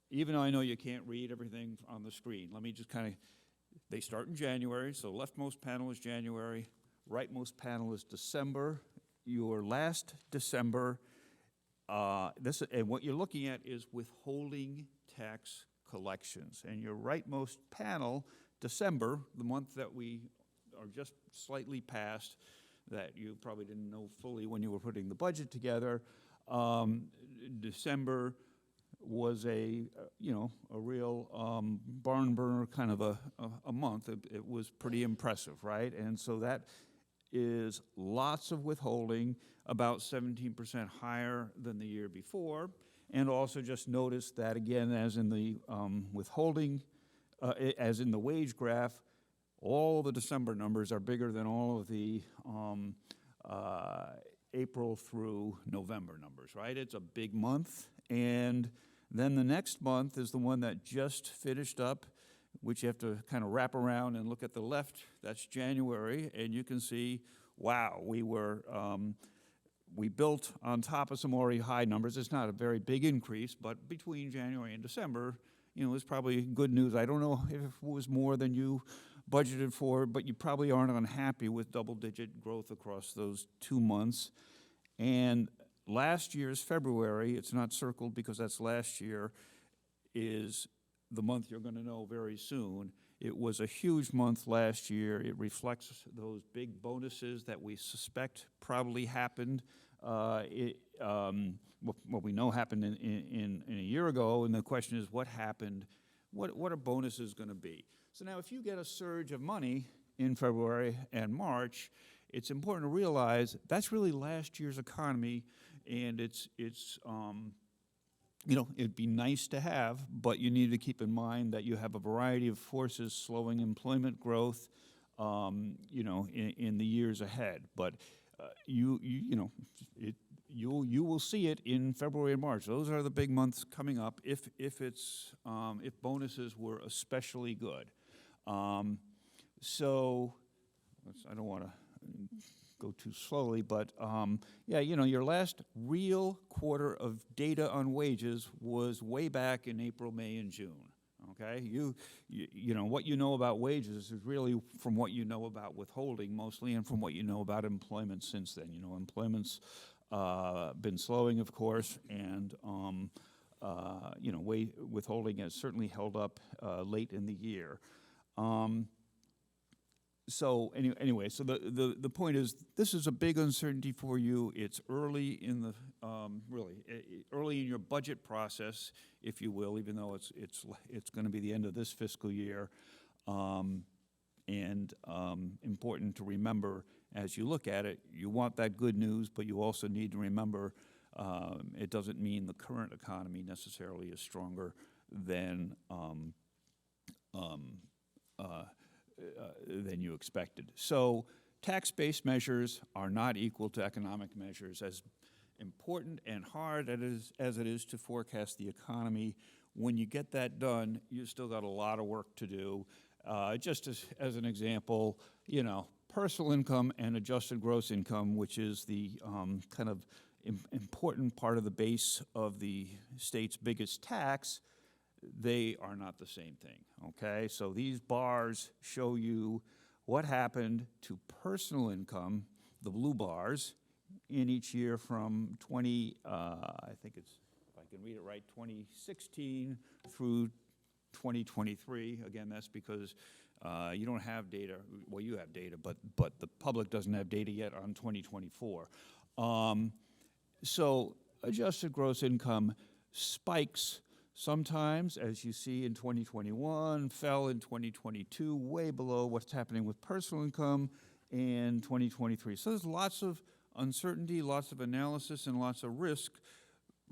even though I know you can't read everything on the screen, let me just they start in January. So leftmost panel is January, rightmost panel is December. Your last December, and what you're looking at is withholding tax collections. And your rightmost panel, December, the month that we are just slightly past, that you probably didn't know fully when you were putting the budget together, December was a real barn burner kind of a month. It was pretty impressive, right? And so that is lots of withholding, about 17% higher than the year before. And also just notice that again, as in the withholding, as in the wage graph, all the December numbers are bigger than all of the April through November numbers, right? It's a big month. And then the next month is the one that just finished up, which you have to kind of wrap around and look at the left. That's January, and you can see, wow, we built on top of some already high numbers. It's not a very big increase, but between January and December, it's probably good news. I don't know if it was more than you budgeted for, but you probably aren't unhappy with double-digit growth across those 2 months. And last year's February, it's not circled because that's last year, is the month you're going to know very soon. It was a huge month last year. It reflects those big bonuses that we suspect probably happened. What we know happened in a year ago, and the question is what happened? What are bonuses going to be? So now if you get a surge of money in February and March, it's important to realize that's really last year's economy, and it'd be nice to have, but you need to keep in mind that you have a variety of forces slowing employment growth, in the years ahead. But you will see it in February and March. Those are the big months coming up. If bonuses were especially good, so I don't want to go too slowly, but your last real quarter of data on wages was way back in April, May, and June. Okay, what you know about wages is really from what you know about withholding mostly, and from what you know about employment since then. Employment's been slowing, of course, and withholding has certainly held up late in the year. So the point is, this is a big uncertainty for you. It's early in the early in your budget process, if you will, even though it's going to be the end of this fiscal year, and important to remember as you look at it. You want that good news, but you also need to remember it doesn't mean the current economy necessarily is stronger than you expected. So tax-based measures are not equal to economic measures. As important and hard as it is to forecast the economy, when you get that done, you've still got a lot of work to do. Just as an example, personal income and adjusted gross income, which is the kind of important part of the base of the state's biggest tax, they are not the same thing, okay? So these bars show you what happened to personal income, the blue bars, in each year from I think it's, if I can read it right, 2016 through 2023. Again, that's because you don't have data. Well, you have data, but the public doesn't have data yet on 2024. So adjusted gross income spikes sometimes, as you see in 2021, fell in 2022, way below what's happening with personal income in 2023. So there's lots of uncertainty, lots of analysis, and lots of risk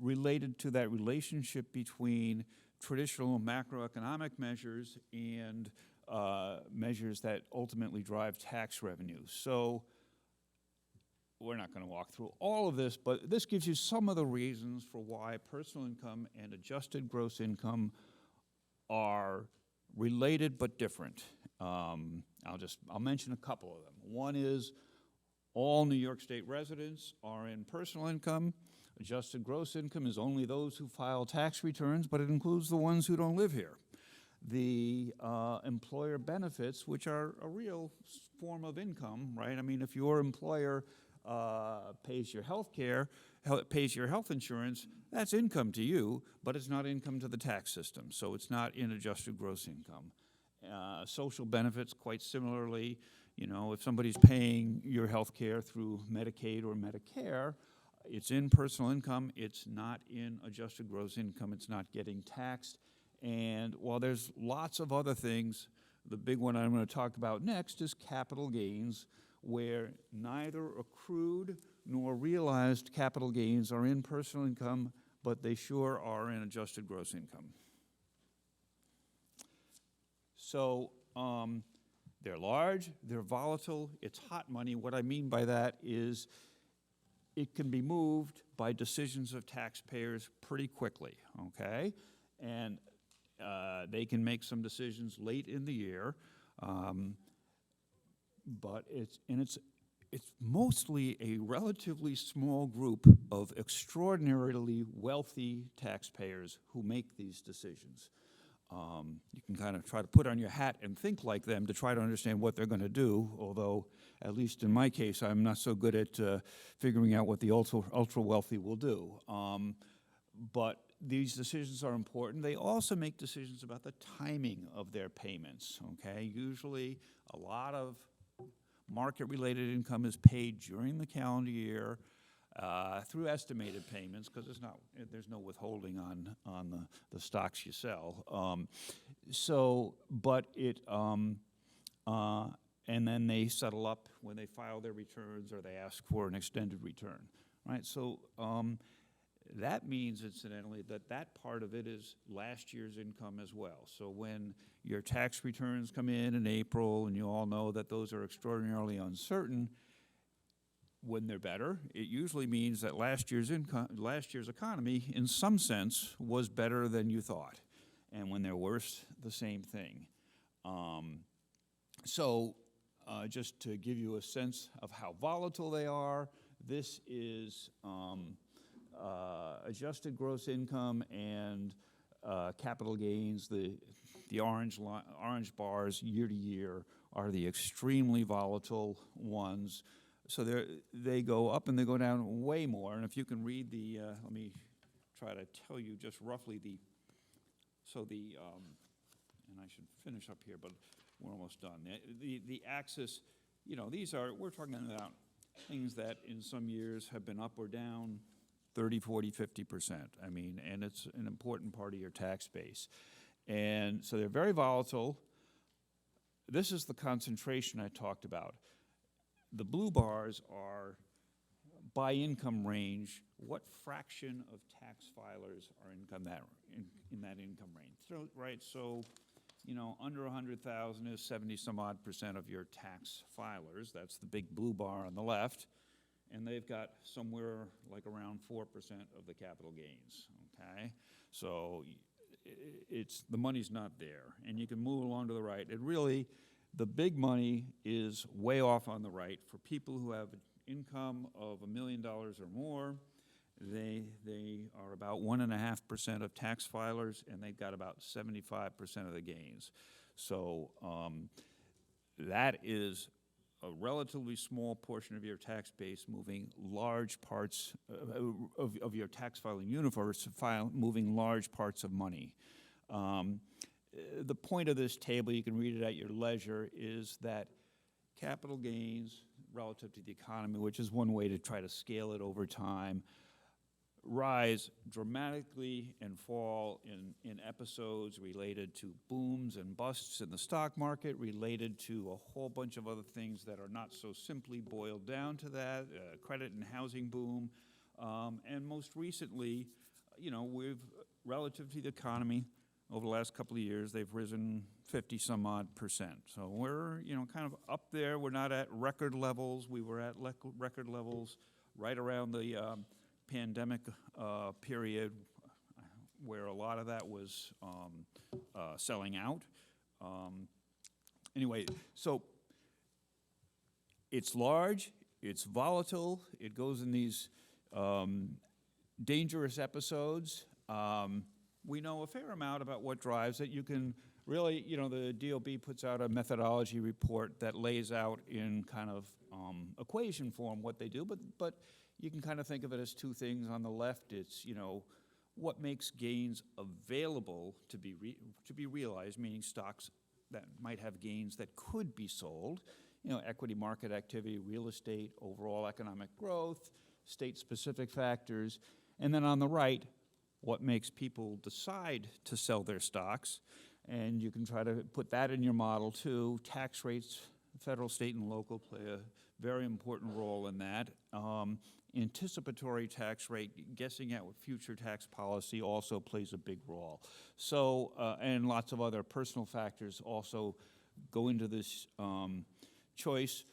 related to that relationship between traditional macroeconomic measures and measures that ultimately drive tax revenue. So we're not going to walk through all of this, but this gives you some of the reasons for why personal income and adjusted gross income are related but different. I'll mention a couple of them. One is all New York State residents are in personal income. Adjusted gross income is only those who file tax returns, but it includes the ones who don't live here. The employer benefits, which are a real form of income, right? I mean, if your employer pays your health care, pays your health insurance, that's income to you, but it's not income to the tax system, so it's not in adjusted gross income. Social benefits, quite similarly, if somebody's paying your health care through Medicaid or Medicare, It's in personal income, it's not in adjusted gross income, it's not getting taxed. And while there's lots of other things, the big one I'm going to talk about next is capital gains, where neither accrued nor realized capital gains are in personal income, but they sure are in adjusted gross income. So they're large, they're volatile, it's hot money. What I mean by that is it can be moved by decisions of taxpayers pretty quickly, okay? And they can make some decisions late in the year, but it's mostly a relatively small group of extraordinarily wealthy taxpayers who make these decisions. You can kind of try to put on your hat and think like them to try to understand what they're going to do, although, at least in my case, I'm not so good at figuring out what the ultra-wealthy will do. But these decisions are important. They also make decisions about the timing of their payments, okay? Usually, a lot of market-related income is paid during the calendar year through estimated payments, because there's no withholding on the stocks you sell. And then they settle up when they file their returns or they ask for an extended return, right? So that means, incidentally, that part of it is last year's income as well. So when your tax returns come in April, and you all know that those are extraordinarily uncertain, when they're better, it usually means that last year's economy, in some sense, was better than you thought. And when they're worse, the same thing. Just to give you a sense of how volatile they are, this is adjusted gross income and capital gains. The orange bars year to year are the extremely volatile ones. So they go up and they go down way more. And if you can read let me try to tell you just roughly and I should finish up here, but we're almost done. The axis, we're talking about things that in some years have been up or down 30, 40, 50%. I mean, and it's an important part of your tax base. And so they're very volatile. This is the concentration I talked about. The blue bars are by income range, what fraction of tax filers are in that income range. So, right, so, under 100,000 is 70-some-odd% of your tax filers. That's the big blue bar on the left. And they've got somewhere like around 4% of the capital gains, okay? So the money's not there. And you can move along to the right. The big money is way off on the right. For people who have an income of $1 million or more, they are about 1.5% of tax filers, and they've got about 75% of the gains. So that is a relatively small portion of your tax base moving large parts of your tax filing universe, moving large parts of money. The point of this table, you can read it at your leisure, is that capital gains relative to the economy, which is one way to try to scale it over time, rise dramatically and fall in episodes related to booms and busts in the stock market, related to a whole bunch of other things that are not so simply boiled down to that, credit and housing boom. And most recently, relative to the economy, over the last couple of years, they've risen 50-some-odd%. So we're, kind of up there. We're not at record levels. We were at record levels right around the pandemic period, where a lot of that was selling out. Anyway, so it's large, it's volatile, it goes in these dangerous episodes. We know a fair amount about what drives it. You can really, the DOB puts out a methodology report that lays out in kind of equation form what they do, but you can kind of think of it as two things. On the left, it's, what makes gains available to be realized, meaning stocks that might have gains that could be sold, equity market activity, real estate, overall economic growth, state-specific factors. And then on the right, what makes people decide to sell their stocks. And you can try to put that in your model too. Tax rates, federal, state, and local play a very important role in that. Anticipatory tax rate, guessing at what future tax policy also plays a big role. So, and lots of other personal factors also go into this choice.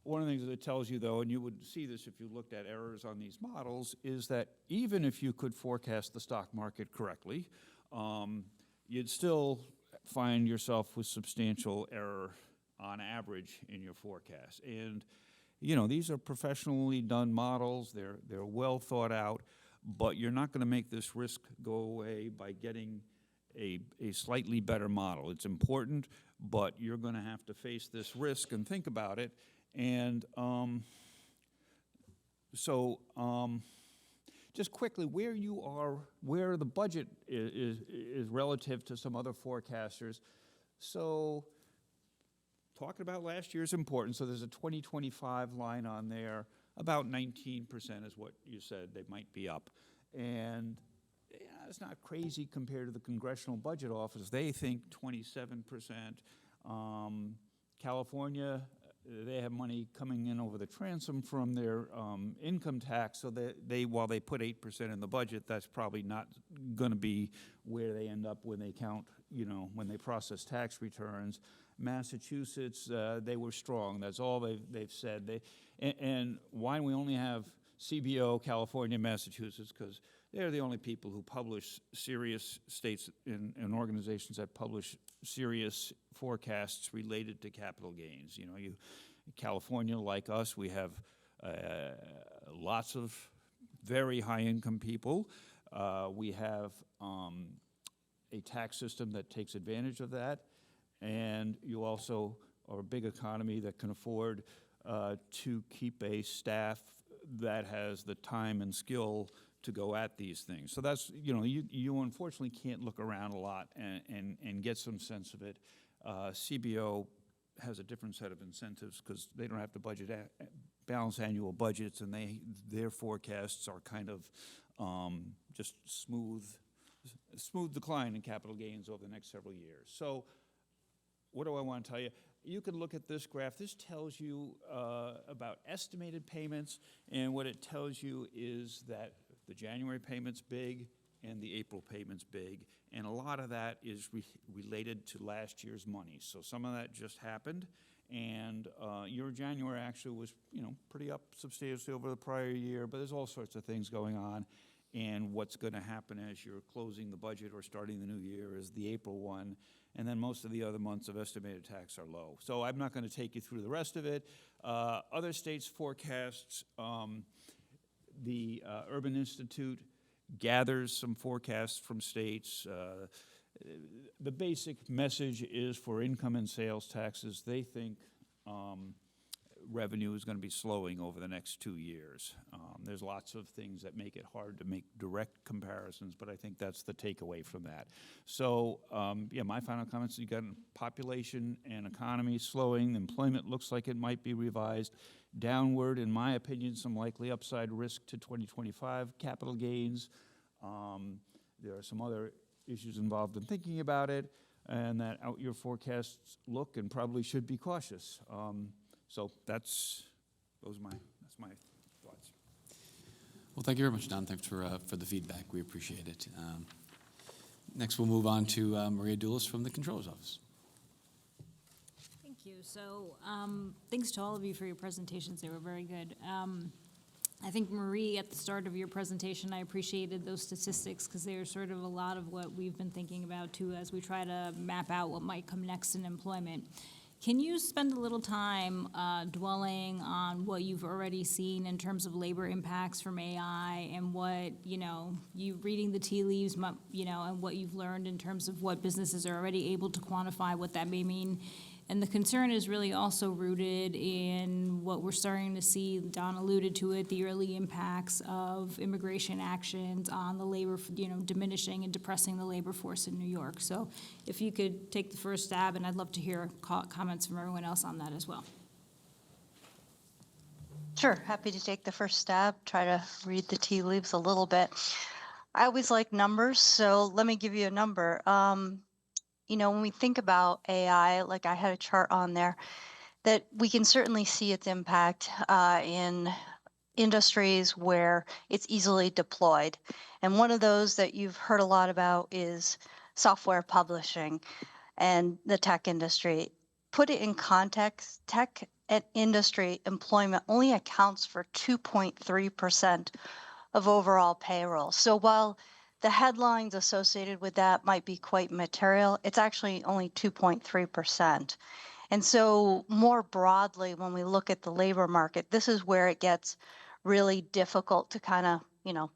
One of the things that it tells you, though, and you would see this if you looked at errors on these models, is that even if you could forecast the stock market correctly, you'd still find yourself with substantial error on average in your forecast. And, you know, these are professionally done models. They're well thought out, but you're not going to make this risk go away by getting a slightly better model. It's important, but you're going to have to face this risk and think about it. And just quickly, where the budget is relative to some other forecasters. So talking about last year is important. So there's a 2025 line on there. About 19% is what you said they might be up. And yeah, it's not crazy compared to the Congressional Budget Office. They think 27%. California, they have money coming in over the transom from their income tax, so they while they put 8% in the budget, that's probably not going to be where they end up when they count, you know, when they process tax returns. Massachusetts, they were strong. That's all they've said. And why we only have CBO, California, Massachusetts, because they're the only people who publish serious states and organizations that publish serious forecasts related to capital gains. You know, California, like us, we have lots of very high-income people. We have a tax system that takes advantage of that, and you also are a big economy that can afford to keep a staff that has the time and skill to go at these things. So that's, you know, you unfortunately can't look around a lot and get some sense of it. CBO has a different set of incentives because they don't have to balance annual budgets, and their forecasts are kind of just smooth decline in capital gains over the next several years. So what do I want to tell you? You can look at this graph. This tells you about estimated payments, and what it tells you is that the January payment's big and the April payment's big, and a lot of that is related to last year's money. So some of that just happened, and your January actually was, you know, pretty up substantially over the prior year, but there's all sorts of things going on. And what's going to happen as you're closing the budget or starting the new year is the April one, and then most of the other months of estimated tax are low. So I'm not going to take you through the rest of it. Other states' forecasts, the Urban Institute gathers some forecasts from states. The basic message is for income and sales taxes, they think revenue is going to be slowing over the next 2 years. There's lots of things that make it hard to make direct comparisons, but I think that's the takeaway from that. So, yeah, my final comments, you got population and economy slowing. Employment looks like it might be revised downward. In my opinion, some likely upside risk to 2025 capital gains. There are some other issues involved in thinking about it, and that out-year forecasts look and probably should be cautious. So that's my thoughts. Well, thank you very much, Don. Thanks for the feedback. We appreciate it. Next, we'll move on to Maria Doulis from the Controller's Office. Thank you. So thanks to all of you for your presentations. They were very good. I think, Marie, at the start of your presentation, I appreciated those statistics because they are sort of a lot of what we've been thinking about, too, as we try to map out what might come next in employment. Can you spend a little time dwelling on what you've already seen in terms of labor impacts from AI and what, you reading the tea leaves, and what you've learned in terms of what businesses are already able to quantify what that may mean? And the concern is really also rooted in what we're starting to see, Don alluded to it, the early impacts of immigration actions on the labor, diminishing and depressing the labor force in New York. So if you could take the first stab, and I'd love to hear comments from everyone else on that as well. Sure, happy to take the first stab, try to read the tea leaves a little bit. I always like numbers, so let me give you a number. When we think about AI, like I had a chart on there, that we can certainly see its impact in industries where it's easily deployed. And one of those that you've heard a lot about is software publishing and the tech industry. Put it in context, tech and industry employment only accounts for 2.3% of overall payroll. So while the headlines associated with that might be quite material, it's actually only 2.3%. And so more broadly, when we look at the labor market, this is where it gets really difficult to kind of,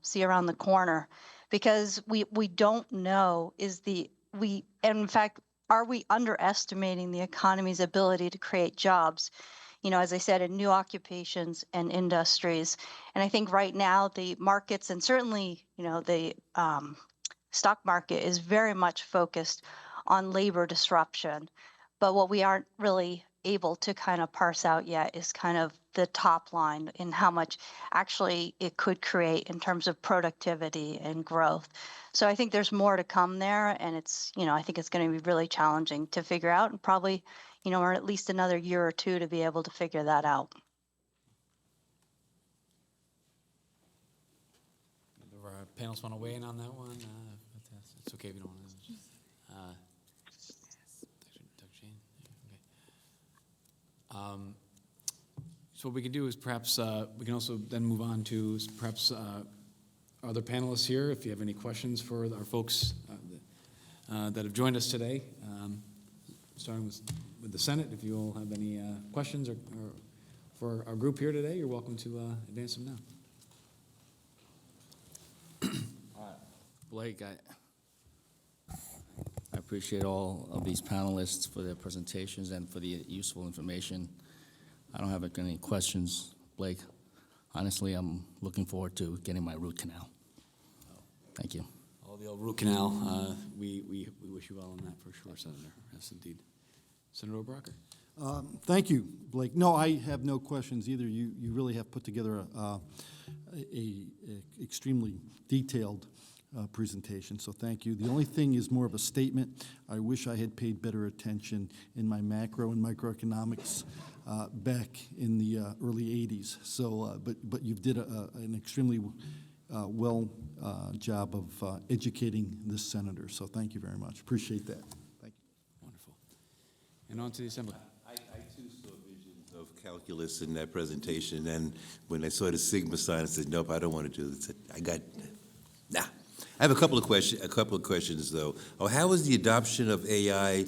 see around the corner, because we don't know and in fact, are we underestimating the economy's ability to create jobs? As I said, in new occupations and industries. And I think right now the markets, and certainly, the stock market is very much focused on labor disruption. But what we aren't really able to kind of parse out yet is kind of the top line in how much actually it could create in terms of productivity and growth. So I think there's more to come there, and I think it's going to be really challenging to figure out, and probably, or at least another year or two to be able to figure that out. Do our panelists want to weigh in on that one? It's okay if you don't want to. Dr. Jane? Okay. So what we can do is perhaps we can also then move on to perhaps other panelists here, if you have any questions for our folks that have joined us today. Starting with the Senate, if you all have any questions or for our group here today, you're welcome to advance them now. Blake, I appreciate all of these panelists for their presentations and for the useful information. I don't have any questions, Blake. Honestly, I'm looking forward to getting my root canal. Thank you. All the old root canal, we wish you well on that for sure, Senator. Yes, indeed. Senator O'Brocker. Thank you, Blake. No, I have no questions either. You really have put together a extremely detailed presentation, so thank you. The only thing is more of a statement. I wish I had paid better attention in my macro and microeconomics back in the early 80s. So, but you did an extremely well job of educating this senator, so thank you very much. Appreciate that. Thank you. Wonderful. And on to the Assembly. I too saw visions of calculus in that presentation, and when I saw the sigma sign, I said, nope, I don't want to do this. Nah. I have a couple of questions, though. How has the adoption of AI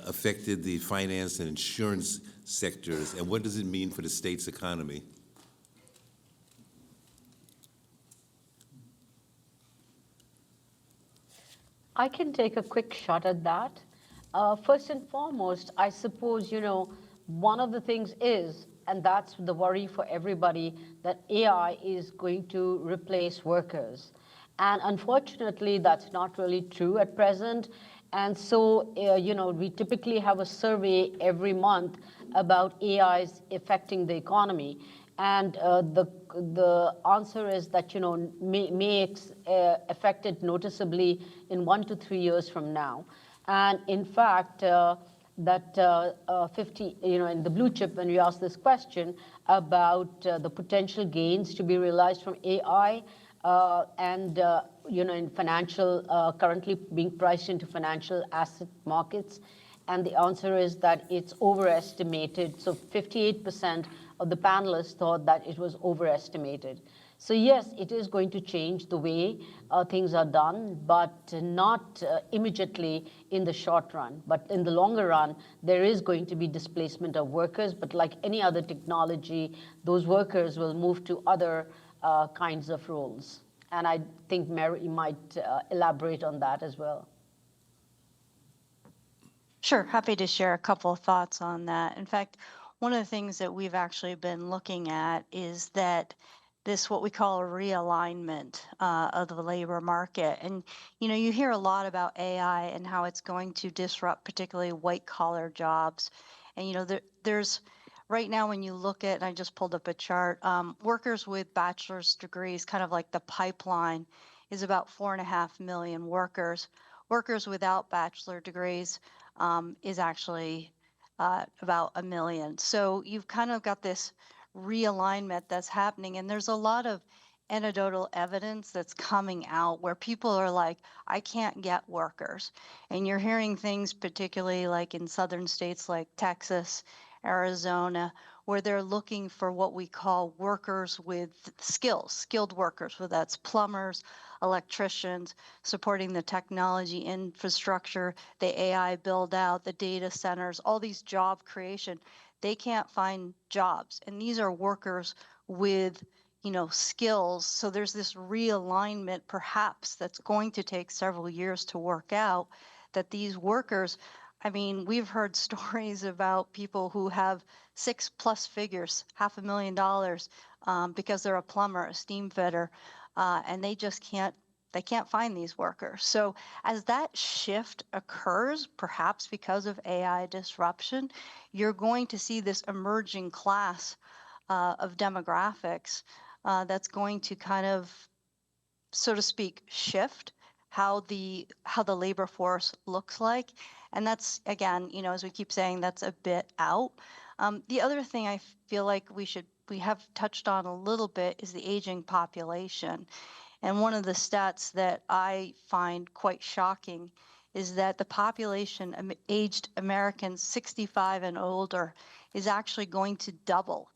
affected the finance and insurance sectors, and what does it mean for the state's economy? I can take a quick shot at that. First and foremost, I suppose, one of the things is, and that's the worry for everybody, that AI is going to replace workers. And unfortunately, that's not really true at present. And so, we typically have a survey every month about AIs affecting the economy. And the answer is that, may affect it noticeably in 1 to 3 years from now. And in fact, that 50, in the blue chip, when we ask this question about the potential gains to be realized from AI, in financial, currently being priced into financial asset markets. And the answer is that it's overestimated. So 58% of the panelists thought that it was overestimated. So yes, it is going to change the way things are done, but not immediately in the short run. But in the longer run, there is going to be displacement of workers. But like any other technology, those workers will move to other kinds of roles. And I think Mary might elaborate on that as well. Sure, happy to share a couple of thoughts on that. In fact, one of the things that we've actually been looking at is that this, what we call a realignment of the labor market. And, you hear a lot about AI and how it's going to disrupt particularly white collar jobs. And, there's right now, when you look at, and I just pulled up a chart, workers with bachelor's degrees, kind of like the pipeline, is about 4.5 million workers. Workers without bachelor degrees is actually about 1 million. So you've kind of got this realignment that's happening, and there's a lot of anecdotal evidence that's coming out where people are like, I can't get workers. And you're hearing things, particularly like in southern states like Texas, Arizona, where they're looking for what we call workers with skills, skilled workers, whether that's plumbers, electricians, supporting the technology infrastructure, the AI build out, the data centers, all these job creation. They can't find jobs. And these are workers with skills. So there's this realignment perhaps that's going to take several years to work out, that these workers, I mean, we've heard stories about people who have 6+ figures, $500,000, because they're a plumber, a steam fitter, and they just can't find these workers. So as that shift occurs, perhaps because of AI disruption, you're going to see this emerging class of demographics that's going to kind of, so to speak, shift how the labor force looks like. And that's, again, as we keep saying, that's a bit out. The other thing I feel like we have touched on a little bit is the aging population. And one of the stats that I find quite shocking is that the population, aged Americans 65 and older, is actually going to double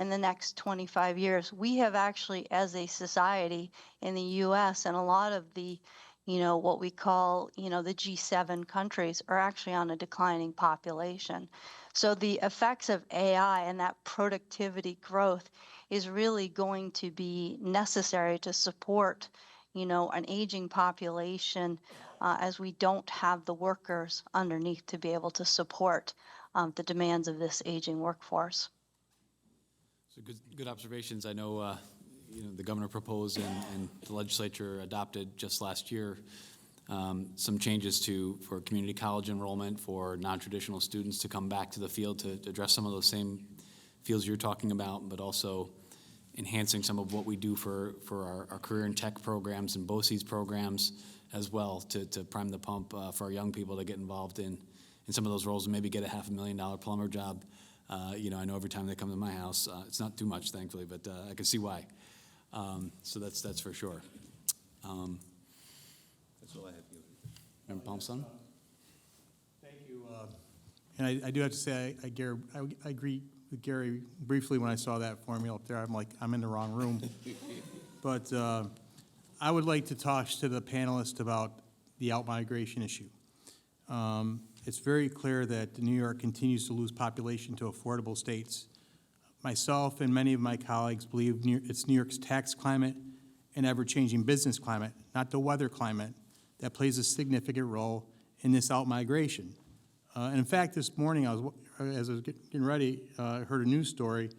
in the next 25 years. We have actually, as a society in the US, and a lot of the, what we call, the G7 countries are actually on a declining population. So the effects of AI and that productivity growth is really going to be necessary to support, an aging population, as we don't have the workers underneath to be able to support the demands of this aging workforce. So good observations. I know, the governor proposed and the legislature adopted just last year some changes for community college enrollment for non-traditional students to come back to the field to address some of those same fields you're talking about, but also enhancing some of what we do for our career and tech programs and BOCES programs as well to prime the pump for our young people to get involved in some of those roles and maybe get a $500,000 plumber job. I know every time they come to my house, it's not too much, thankfully, but I can see why. So that's for sure. That's all I have. Member Palmstone? Thank you. And I do have to say, I agree with Gary briefly when I saw that formula up there. I'm like, I'm in the wrong room. But I would like to talk to the panelists about the out-migration issue. It's very clear that New York continues to lose population to affordable states. Myself and many of my colleagues believe it's New York's tax climate and ever-changing business climate, not the weather climate, that plays a significant role in this out-migration. And in fact, this morning, as I was getting ready, I heard a news story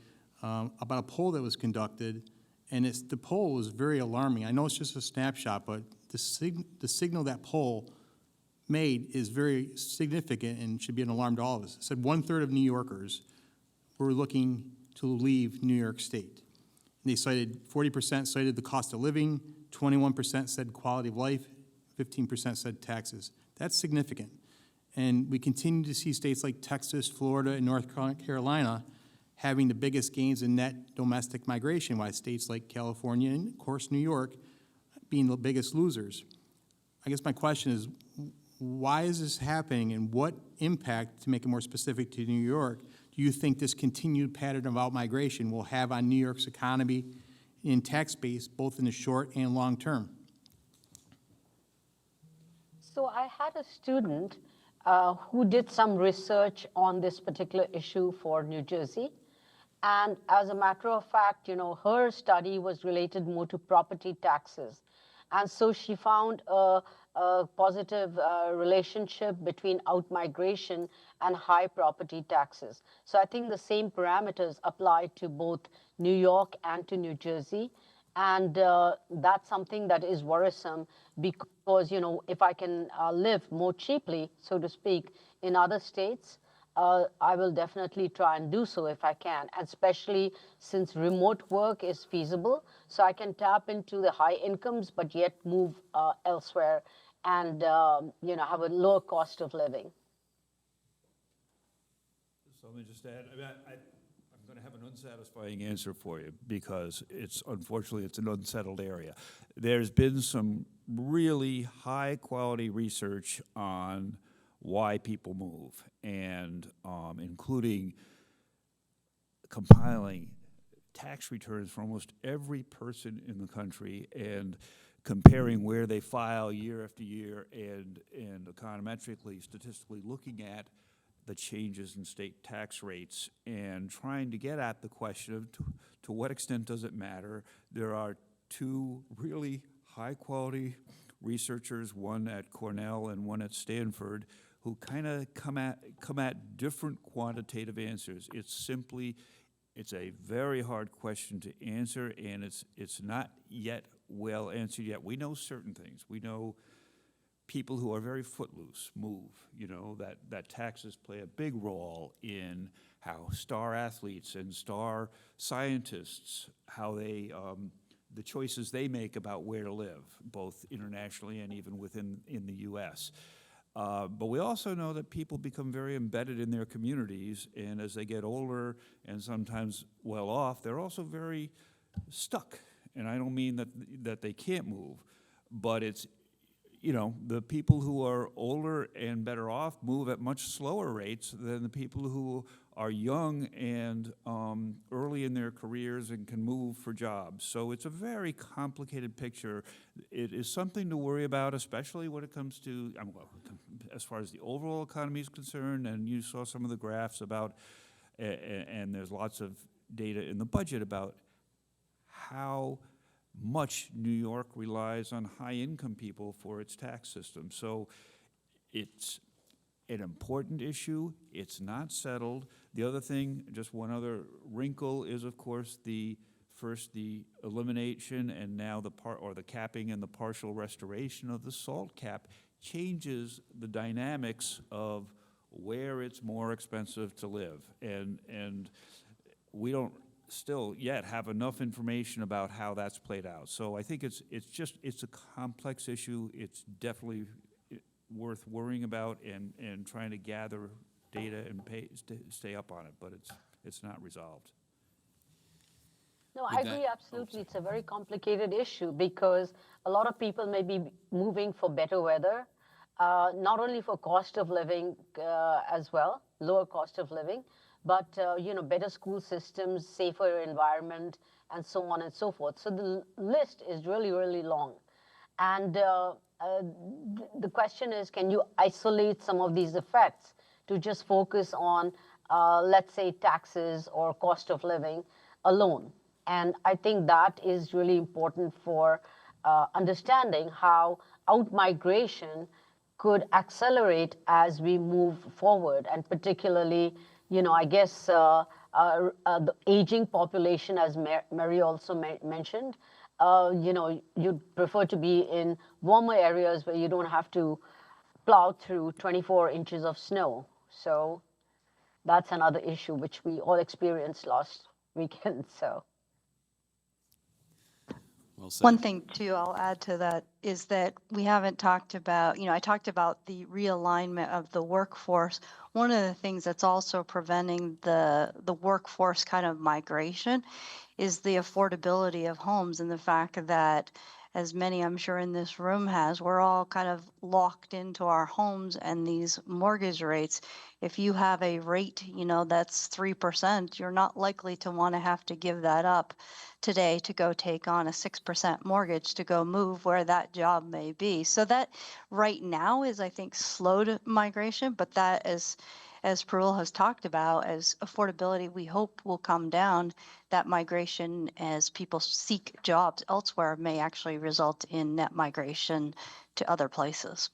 about a poll that was conducted, and the poll was very alarming. I know it's just a snapshot, but the signal that poll made is very significant and should be an alarm to all of us. It said 1/3 of New Yorkers were looking to leave New York State. And they cited, 40% cited the cost of living, 21% said quality of life, 15% said taxes. That's significant. And we continue to see states like Texas, Florida, and North Carolina having the biggest gains in net domestic migration, while states like California and, of course, New York being the biggest losers. I guess my question is, why is this happening, and what impact, to make it more specific to New York, do you think this continued pattern of out-migration will have on New York's economy and tax base, both in the short and long term? So I had a student who did some research on this particular issue for New Jersey. And as a matter of fact, her study was related more to property taxes. And so she found a positive relationship between out-migration and high property taxes. So I think the same parameters apply to both New York and to New Jersey. And that's something that is worrisome because, if I can live more cheaply, so to speak, in other states, I will definitely try and do so if I can, especially since remote work is feasible. So I can tap into the high incomes, but yet move elsewhere and have a lower cost of living. So let me just add, I'm going to have an unsatisfying answer for you because unfortunately, it's an unsettled area. There's been some really high-quality research on why people move, and including compiling tax returns for almost every person in the country and comparing where they file year after year and econometrically, statistically looking at the changes in state tax rates and trying to get at the question of to what extent does it matter. There are two really high-quality researchers, one at Cornell and one at Stanford, who kind of come at different quantitative answers. It's a very hard question to answer, and it's not yet well answered yet. We know certain things. We know people who are very footloose move, that taxes play a big role in how star athletes and star scientists, how they, the choices they make about where to live, both internationally and even in the U.S. But we also know that people become very embedded in their communities, and as they get older and sometimes well off, they're also very stuck. And I don't mean that they can't move, but it's, the people who are older and better off move at much slower rates than the people who are young and early in their careers and can move for jobs. So it's a very complicated picture. It is something to worry about, especially when it comes to, as far as the overall economy is concerned, and you saw some of the graphs about, and there's lots of data in the budget about how much New York relies on high-income people for its tax system. So it's an important issue. It's not settled. The other thing, just one other wrinkle, is of course the elimination and now the capping and the partial restoration of the SALT cap changes the dynamics of where it's more expensive to live, and we don't still yet have enough information about how that's played out. So I think it's a complex issue. It's definitely worth worrying about and trying to gather data and stay up on it, but it's not resolved. No, I agree absolutely. It's a very complicated issue because a lot of people may be moving for better weather, not only for cost of living as well, lower cost of living, but better school systems, safer environment, and so on and so forth. So the list is really, really long. And the question is, can you isolate some of these effects to just focus on, let's say, taxes or cost of living alone? And I think that is really important for understanding how out-migration could accelerate as we move forward, and particularly I guess the aging population, as Mary also mentioned, you'd prefer to be in warmer areas where you don't have to plow through 24 inches of snow. So that's another issue which we all experienced last weekend. So. Well said. One thing, too, I'll add to that is that we haven't talked about, I talked about the realignment of the workforce. One of the things that's also preventing the workforce kind of migration is the affordability of homes, and the fact that, as many I'm sure in this room has, we're all kind of locked into our homes and these mortgage rates. If you have a rate, that's 3%, you're not likely to want to have to give that up today to go take on a 6% mortgage to go move where that job may be. So that right now is, I think, slowed migration, but that as Parul has talked about, as affordability we hope will come down, that migration as people seek jobs elsewhere may actually result in net migration to other places.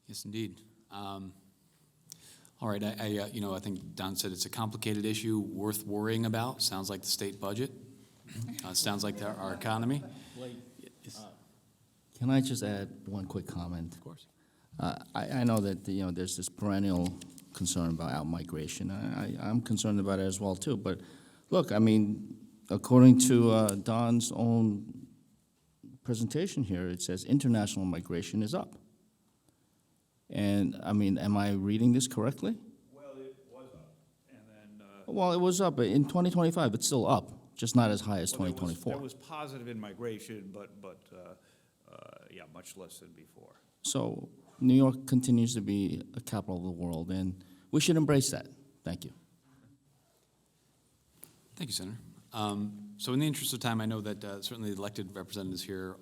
Yes, indeed. All right, I think Don said it's a complicated issue worth worrying about. Sounds like the state budget. Sounds like our economy. Can I just add one quick comment? Of course. I know that, there's this perennial concern about out-migration. I'm concerned about it as well, too. But look, I mean, according to Don's own presentation here, it says international migration is up. And, I mean, am I reading this correctly? Well, it was up, and then. Well, it was up. In 2025, it's still up, just not as high as Well, 2024. There was positive in migration, but yeah, much less than before. So New York continues to be a capital of the world, and we should embrace that. Thank you. Thank you, Senator. So in the interest of time, I know that certainly the elected representatives here,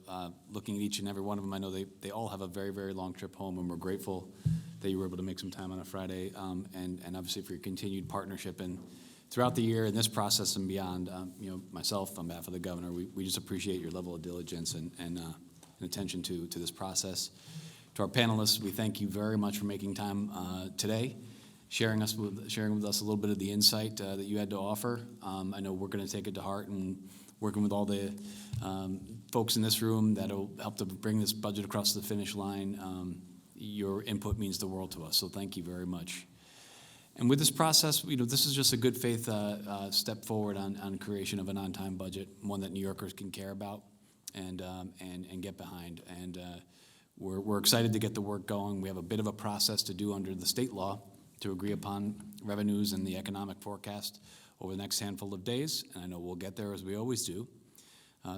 looking at each and every one of them, I know they all have a very, very long trip home, and we're grateful that you were able to make some time on a Friday, and obviously for your continued partnership. And throughout the year, in this process and beyond, myself, on behalf of the governor, we just appreciate your level of diligence and attention to this process. To our panelists, we thank you very much for making time today, sharing with us a little bit of the insight that you had to offer. I know we're going to take it to heart, and working with all the folks in this room that'll help to bring this budget across the finish line. Your input means the world to us, so thank you very much. And with this process, this is just a good faith step forward on creation of an on-time budget, one that New Yorkers can care about and get behind. And we're excited to get the work going. We have a bit of a process to do under the state law to agree upon revenues and the economic forecast over the next handful of days, and I know we'll get there as we always do.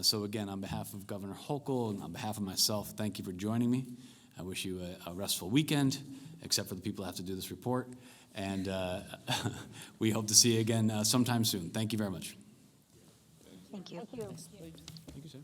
So again, on behalf of Governor Hochul and on behalf of myself, thank you for joining me. I wish you a restful weekend, except for the people who have to do this report, and we hope to see you again sometime soon. Thank you very much. Thank you. Thank you, sir.